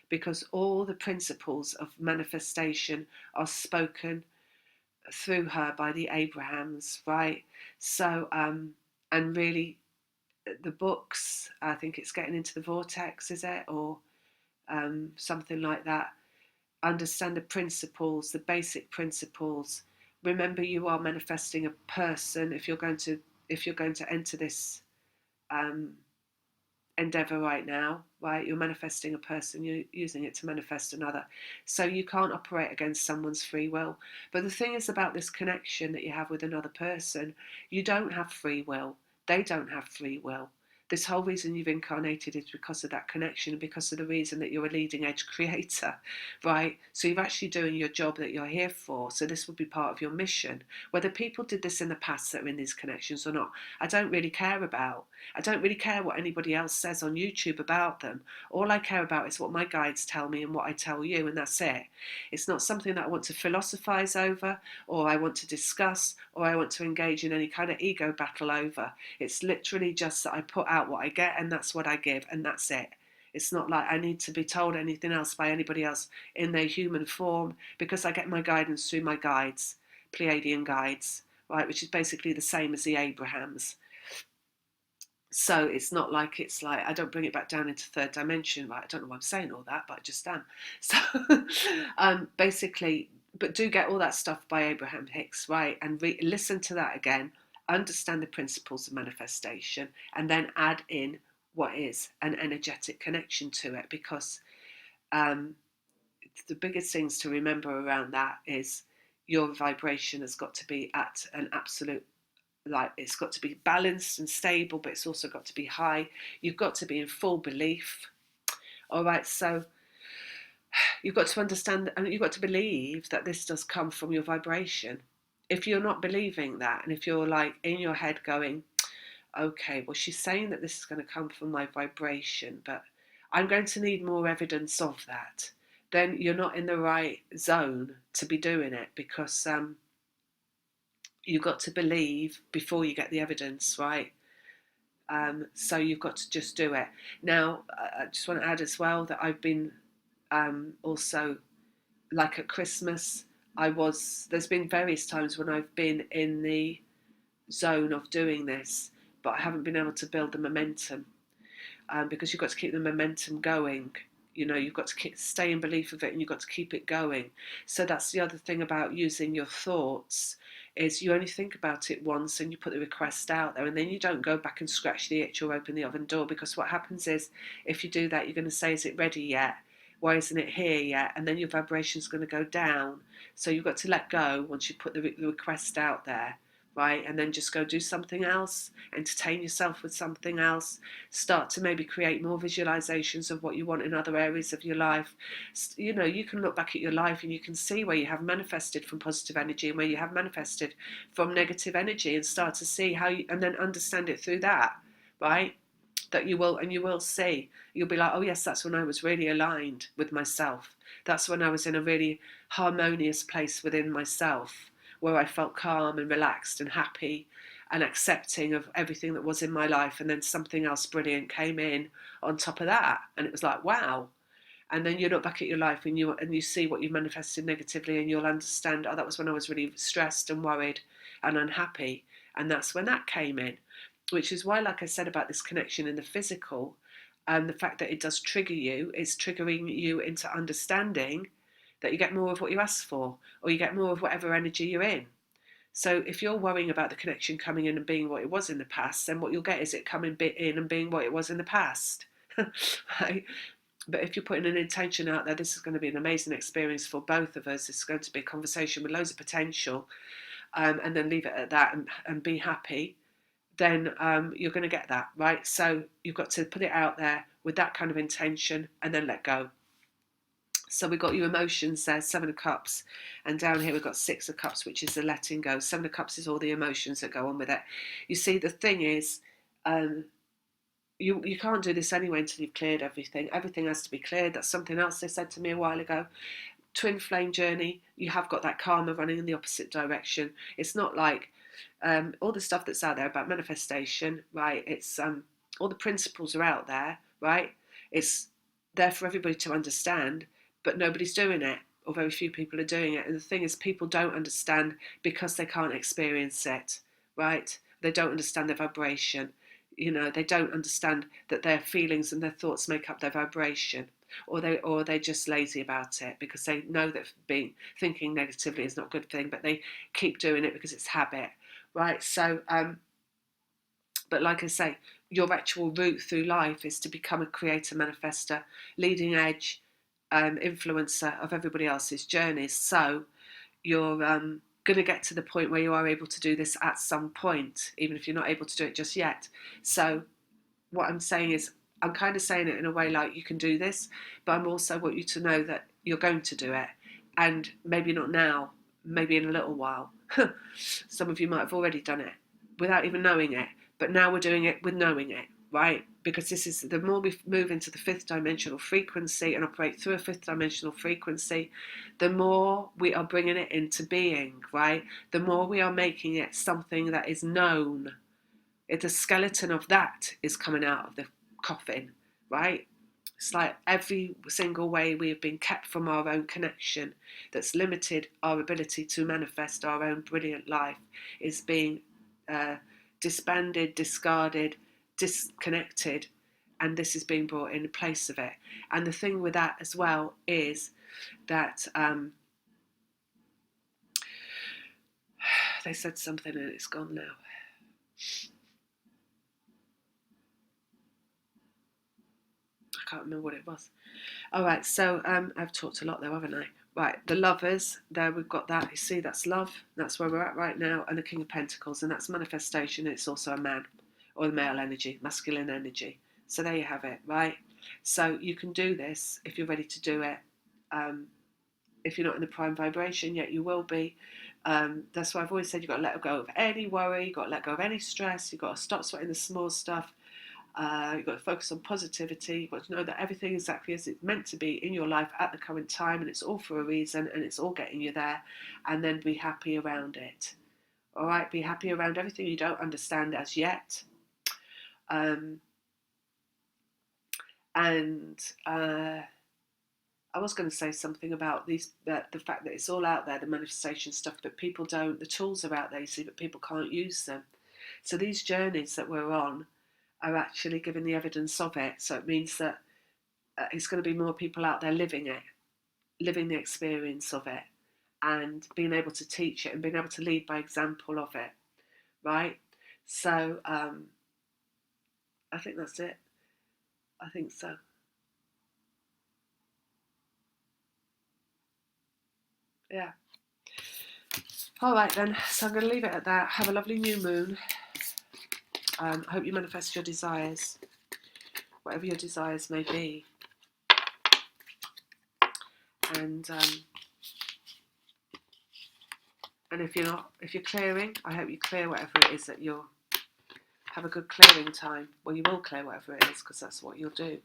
because all the principles of manifestation are spoken through her by the Abrahams, right? So, and really, the books, I think it's Getting into the Vortex, is it? Or something like that. Understand the principles, the basic principles. Remember, you are manifesting a person. If you're going to enter this um, endeavor right now, right? You're manifesting a person, you're using it to manifest another. So you can't operate against someone's free will. But the thing is about this connection that you have with another person, you don't have free will. They don't have free will. This whole reason you've incarnated is because of that connection, and because of the reason that you're a leading edge creator, right? So you're actually doing your job that you're here for. So this would be part of your mission. Whether people did this in the past that are in these connections or not, I don't really care about. I don't really care what anybody else says on YouTube about them. All I care about is what my guides tell me and what I tell you, and that's it. It's not something that I want to philosophize over, or I want to discuss, or I want to engage in any kind of ego battle over. It's literally just that I put out what I get, and that's what I give, and that's it. It's not like I need to be told anything else by anybody else in their human form, because I get my guidance through my guides, Pleiadian guides, right, which is basically the same as the Abrahams. So it's not like I don't bring it back down into third dimension, right? I don't know why I'm saying all that, but I just am. So basically, but do get all that stuff by Abraham Hicks, right? And listen to that again, understand the principles of manifestation, and then add in what is an energetic connection to it, because the biggest things to remember around that is your vibration has got to be at an absolute, like, it's got to be balanced and stable, but it's also got to be high. You've got to be in full belief. All right, so you've got to understand, and you've got to believe that this does come from your vibration. If you're not believing that, and if you're like in your head going, okay, well, she's saying that this is going to come from my vibration, but I'm going to need more evidence of that, then you're not in the right zone to be doing it, because you've got to believe before you get the evidence, right? So you've got to just do it. Now, I just want to add as well that I've been also, like at Christmas, there's been various times when I've been in the zone of doing this, but I haven't been able to build the momentum, because you've got to keep the momentum going. You know, you've got to stay in belief of it, and you've got to keep it going. So that's the other thing about using your thoughts, is you only think about it once and you put the request out there, and then you don't go back and scratch the itch or open the oven door, because what happens is, if you do that, you're going to say, is it ready yet? Why isn't it here yet? And then your vibration is going to go down. So you've got to let go once you put the request out there, right? And then just go do something else, entertain yourself with something else, start to maybe create more visualizations of what you want in other areas of your life. You know, you can look back at your life and you can see where you have manifested from positive energy and where you have manifested from negative energy, and start to see how you, and then understand it through that, right? That you will see, you'll be like, oh yes, that's when I was really aligned with myself. That's when I was in a really harmonious place within myself, where I felt calm and relaxed and happy and accepting of everything that was in my life. And then something else brilliant came in on top of that, and it was like, wow. And then you look back at your life and you see what you manifested negatively, and you'll understand, oh, that was when I was really stressed and worried and unhappy, and that's when that came in. Which is why, like I said about this connection in the physical, and the fact that it does trigger you, is triggering you into understanding that you get more of what you ask for, or you get more of whatever energy you're in. So if you're worrying about the connection coming in and being what it was in the past, then what you'll get is it coming in and being what it was in the past. Right? But if you're putting an intention out there, this is going to be an amazing experience for both of us. It's going to be a conversation with loads of potential, and then leave it at that, and be happy, then you're going to get that, right? So you've got to put it out there with that kind of intention, and then let go. So we've got your emotions there, 7 of Cups, and down here we've got 6 of Cups, which is the letting go. 7 of Cups is all the emotions that go on with it. You see, the thing is, you can't do this anyway until you've cleared everything. Everything has to be cleared. That's something else they said to me a while ago. twin flame journey, you have got that karma running in the opposite direction. It's not like all the stuff that's out there about manifestation, right? It's all the principles are out there, right? It's there for everybody to understand, but nobody's doing it, or very few people are doing it. And the thing is, people don't understand because they can't experience it, right? They don't understand their vibration. They don't understand that their feelings and their thoughts make up their vibration, or they're just lazy about it because they know that thinking negatively is not a good thing, but they keep doing it because it's habit, right? So, but like I say, your actual route through life is to become a creator, manifester, leading edge influencer of everybody else's journeys. So you're going to get to the point where you are able to do this at some point, even if you're not able to do it just yet. So what I'm saying is, I'm kind of saying it in a way like you can do this, but I'm also want you to know that you're going to do it. And maybe not now, maybe in a little while. Some of you might have already done it without even knowing it. But now we're doing it with knowing it, right? Because this is, the more we move into the fifth dimensional frequency and operate through a fifth dimensional frequency, the more we are bringing it into being, right? The more we are making it something that is known. The skeleton of that is coming out of the coffin, right? It's like every single way we have been kept from our own connection that's limited our ability to manifest our own brilliant life is being disbanded, discarded, disconnected, and this is being brought in place of it. And the thing with that as well is that they said something and it's gone now. I can't remember what it was. All right, so I've talked a lot there, haven't I? Right, the Lovers, there we've got that. You see, that's love. That's where we're at right now. And the King of Pentacles, and that's manifestation. It's also a man, or the male energy, masculine energy. So there you have it, right? So you can do this if you're ready to do it. If you're not in the prime vibration yet, you will be. That's why I've always said you've got to let go of any worry, you've got to let go of any stress, you've got to stop sweating the small stuff. You've got to focus on positivity. You've got to know that everything is exactly as it's meant to be in your life at the current time, and it's all for a reason, and it's all getting you there. And then be happy around it. All right, be happy around everything you don't understand as yet. I was going to say something about the fact that it's all out there, the manifestation stuff, but people don't. The tools are out there, you see, but people can't use them. So these journeys that we're on are actually giving the evidence of it. So it means that it's going to be more people out there living it, living the experience of it, and being able to teach it and being able to lead by example of it, right? So I think that's it. I think so. Yeah. All right then, so I'm going to leave it at that. Have a lovely new moon. I hope you manifest your desires, whatever your desires may be. And if you're clearing, I hope you clear whatever it is that you're. Have a good clearing time. Well, you will clear whatever it is because that's what you'll do.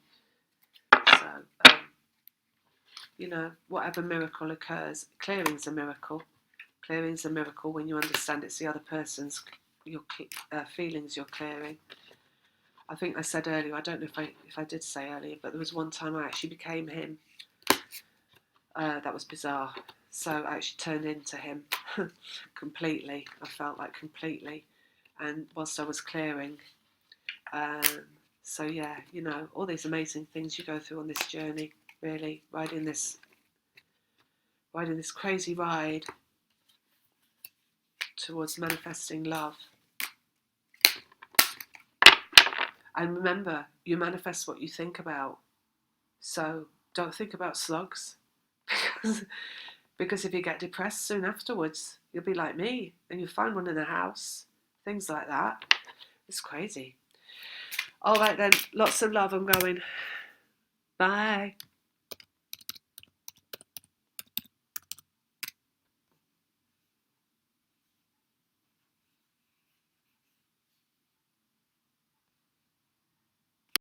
So, whatever miracle occurs, clearing's a miracle. Clearing's a miracle when you understand it's the other person's feelings you're clearing. I think I said earlier, I don't know if I did say earlier, but there was one time I actually became him. That was bizarre. So I actually turned into him completely. I felt like completely. And whilst I was clearing. So yeah, all these amazing things you go through on this journey, really, riding this crazy ride towards manifesting love. And remember, you manifest what you think about. So don't think about slugs. Because if you get depressed soon afterwards, you'll be like me and you'll find one in the house. Things like that. It's crazy. All right then, lots of love. I'm going. Bye.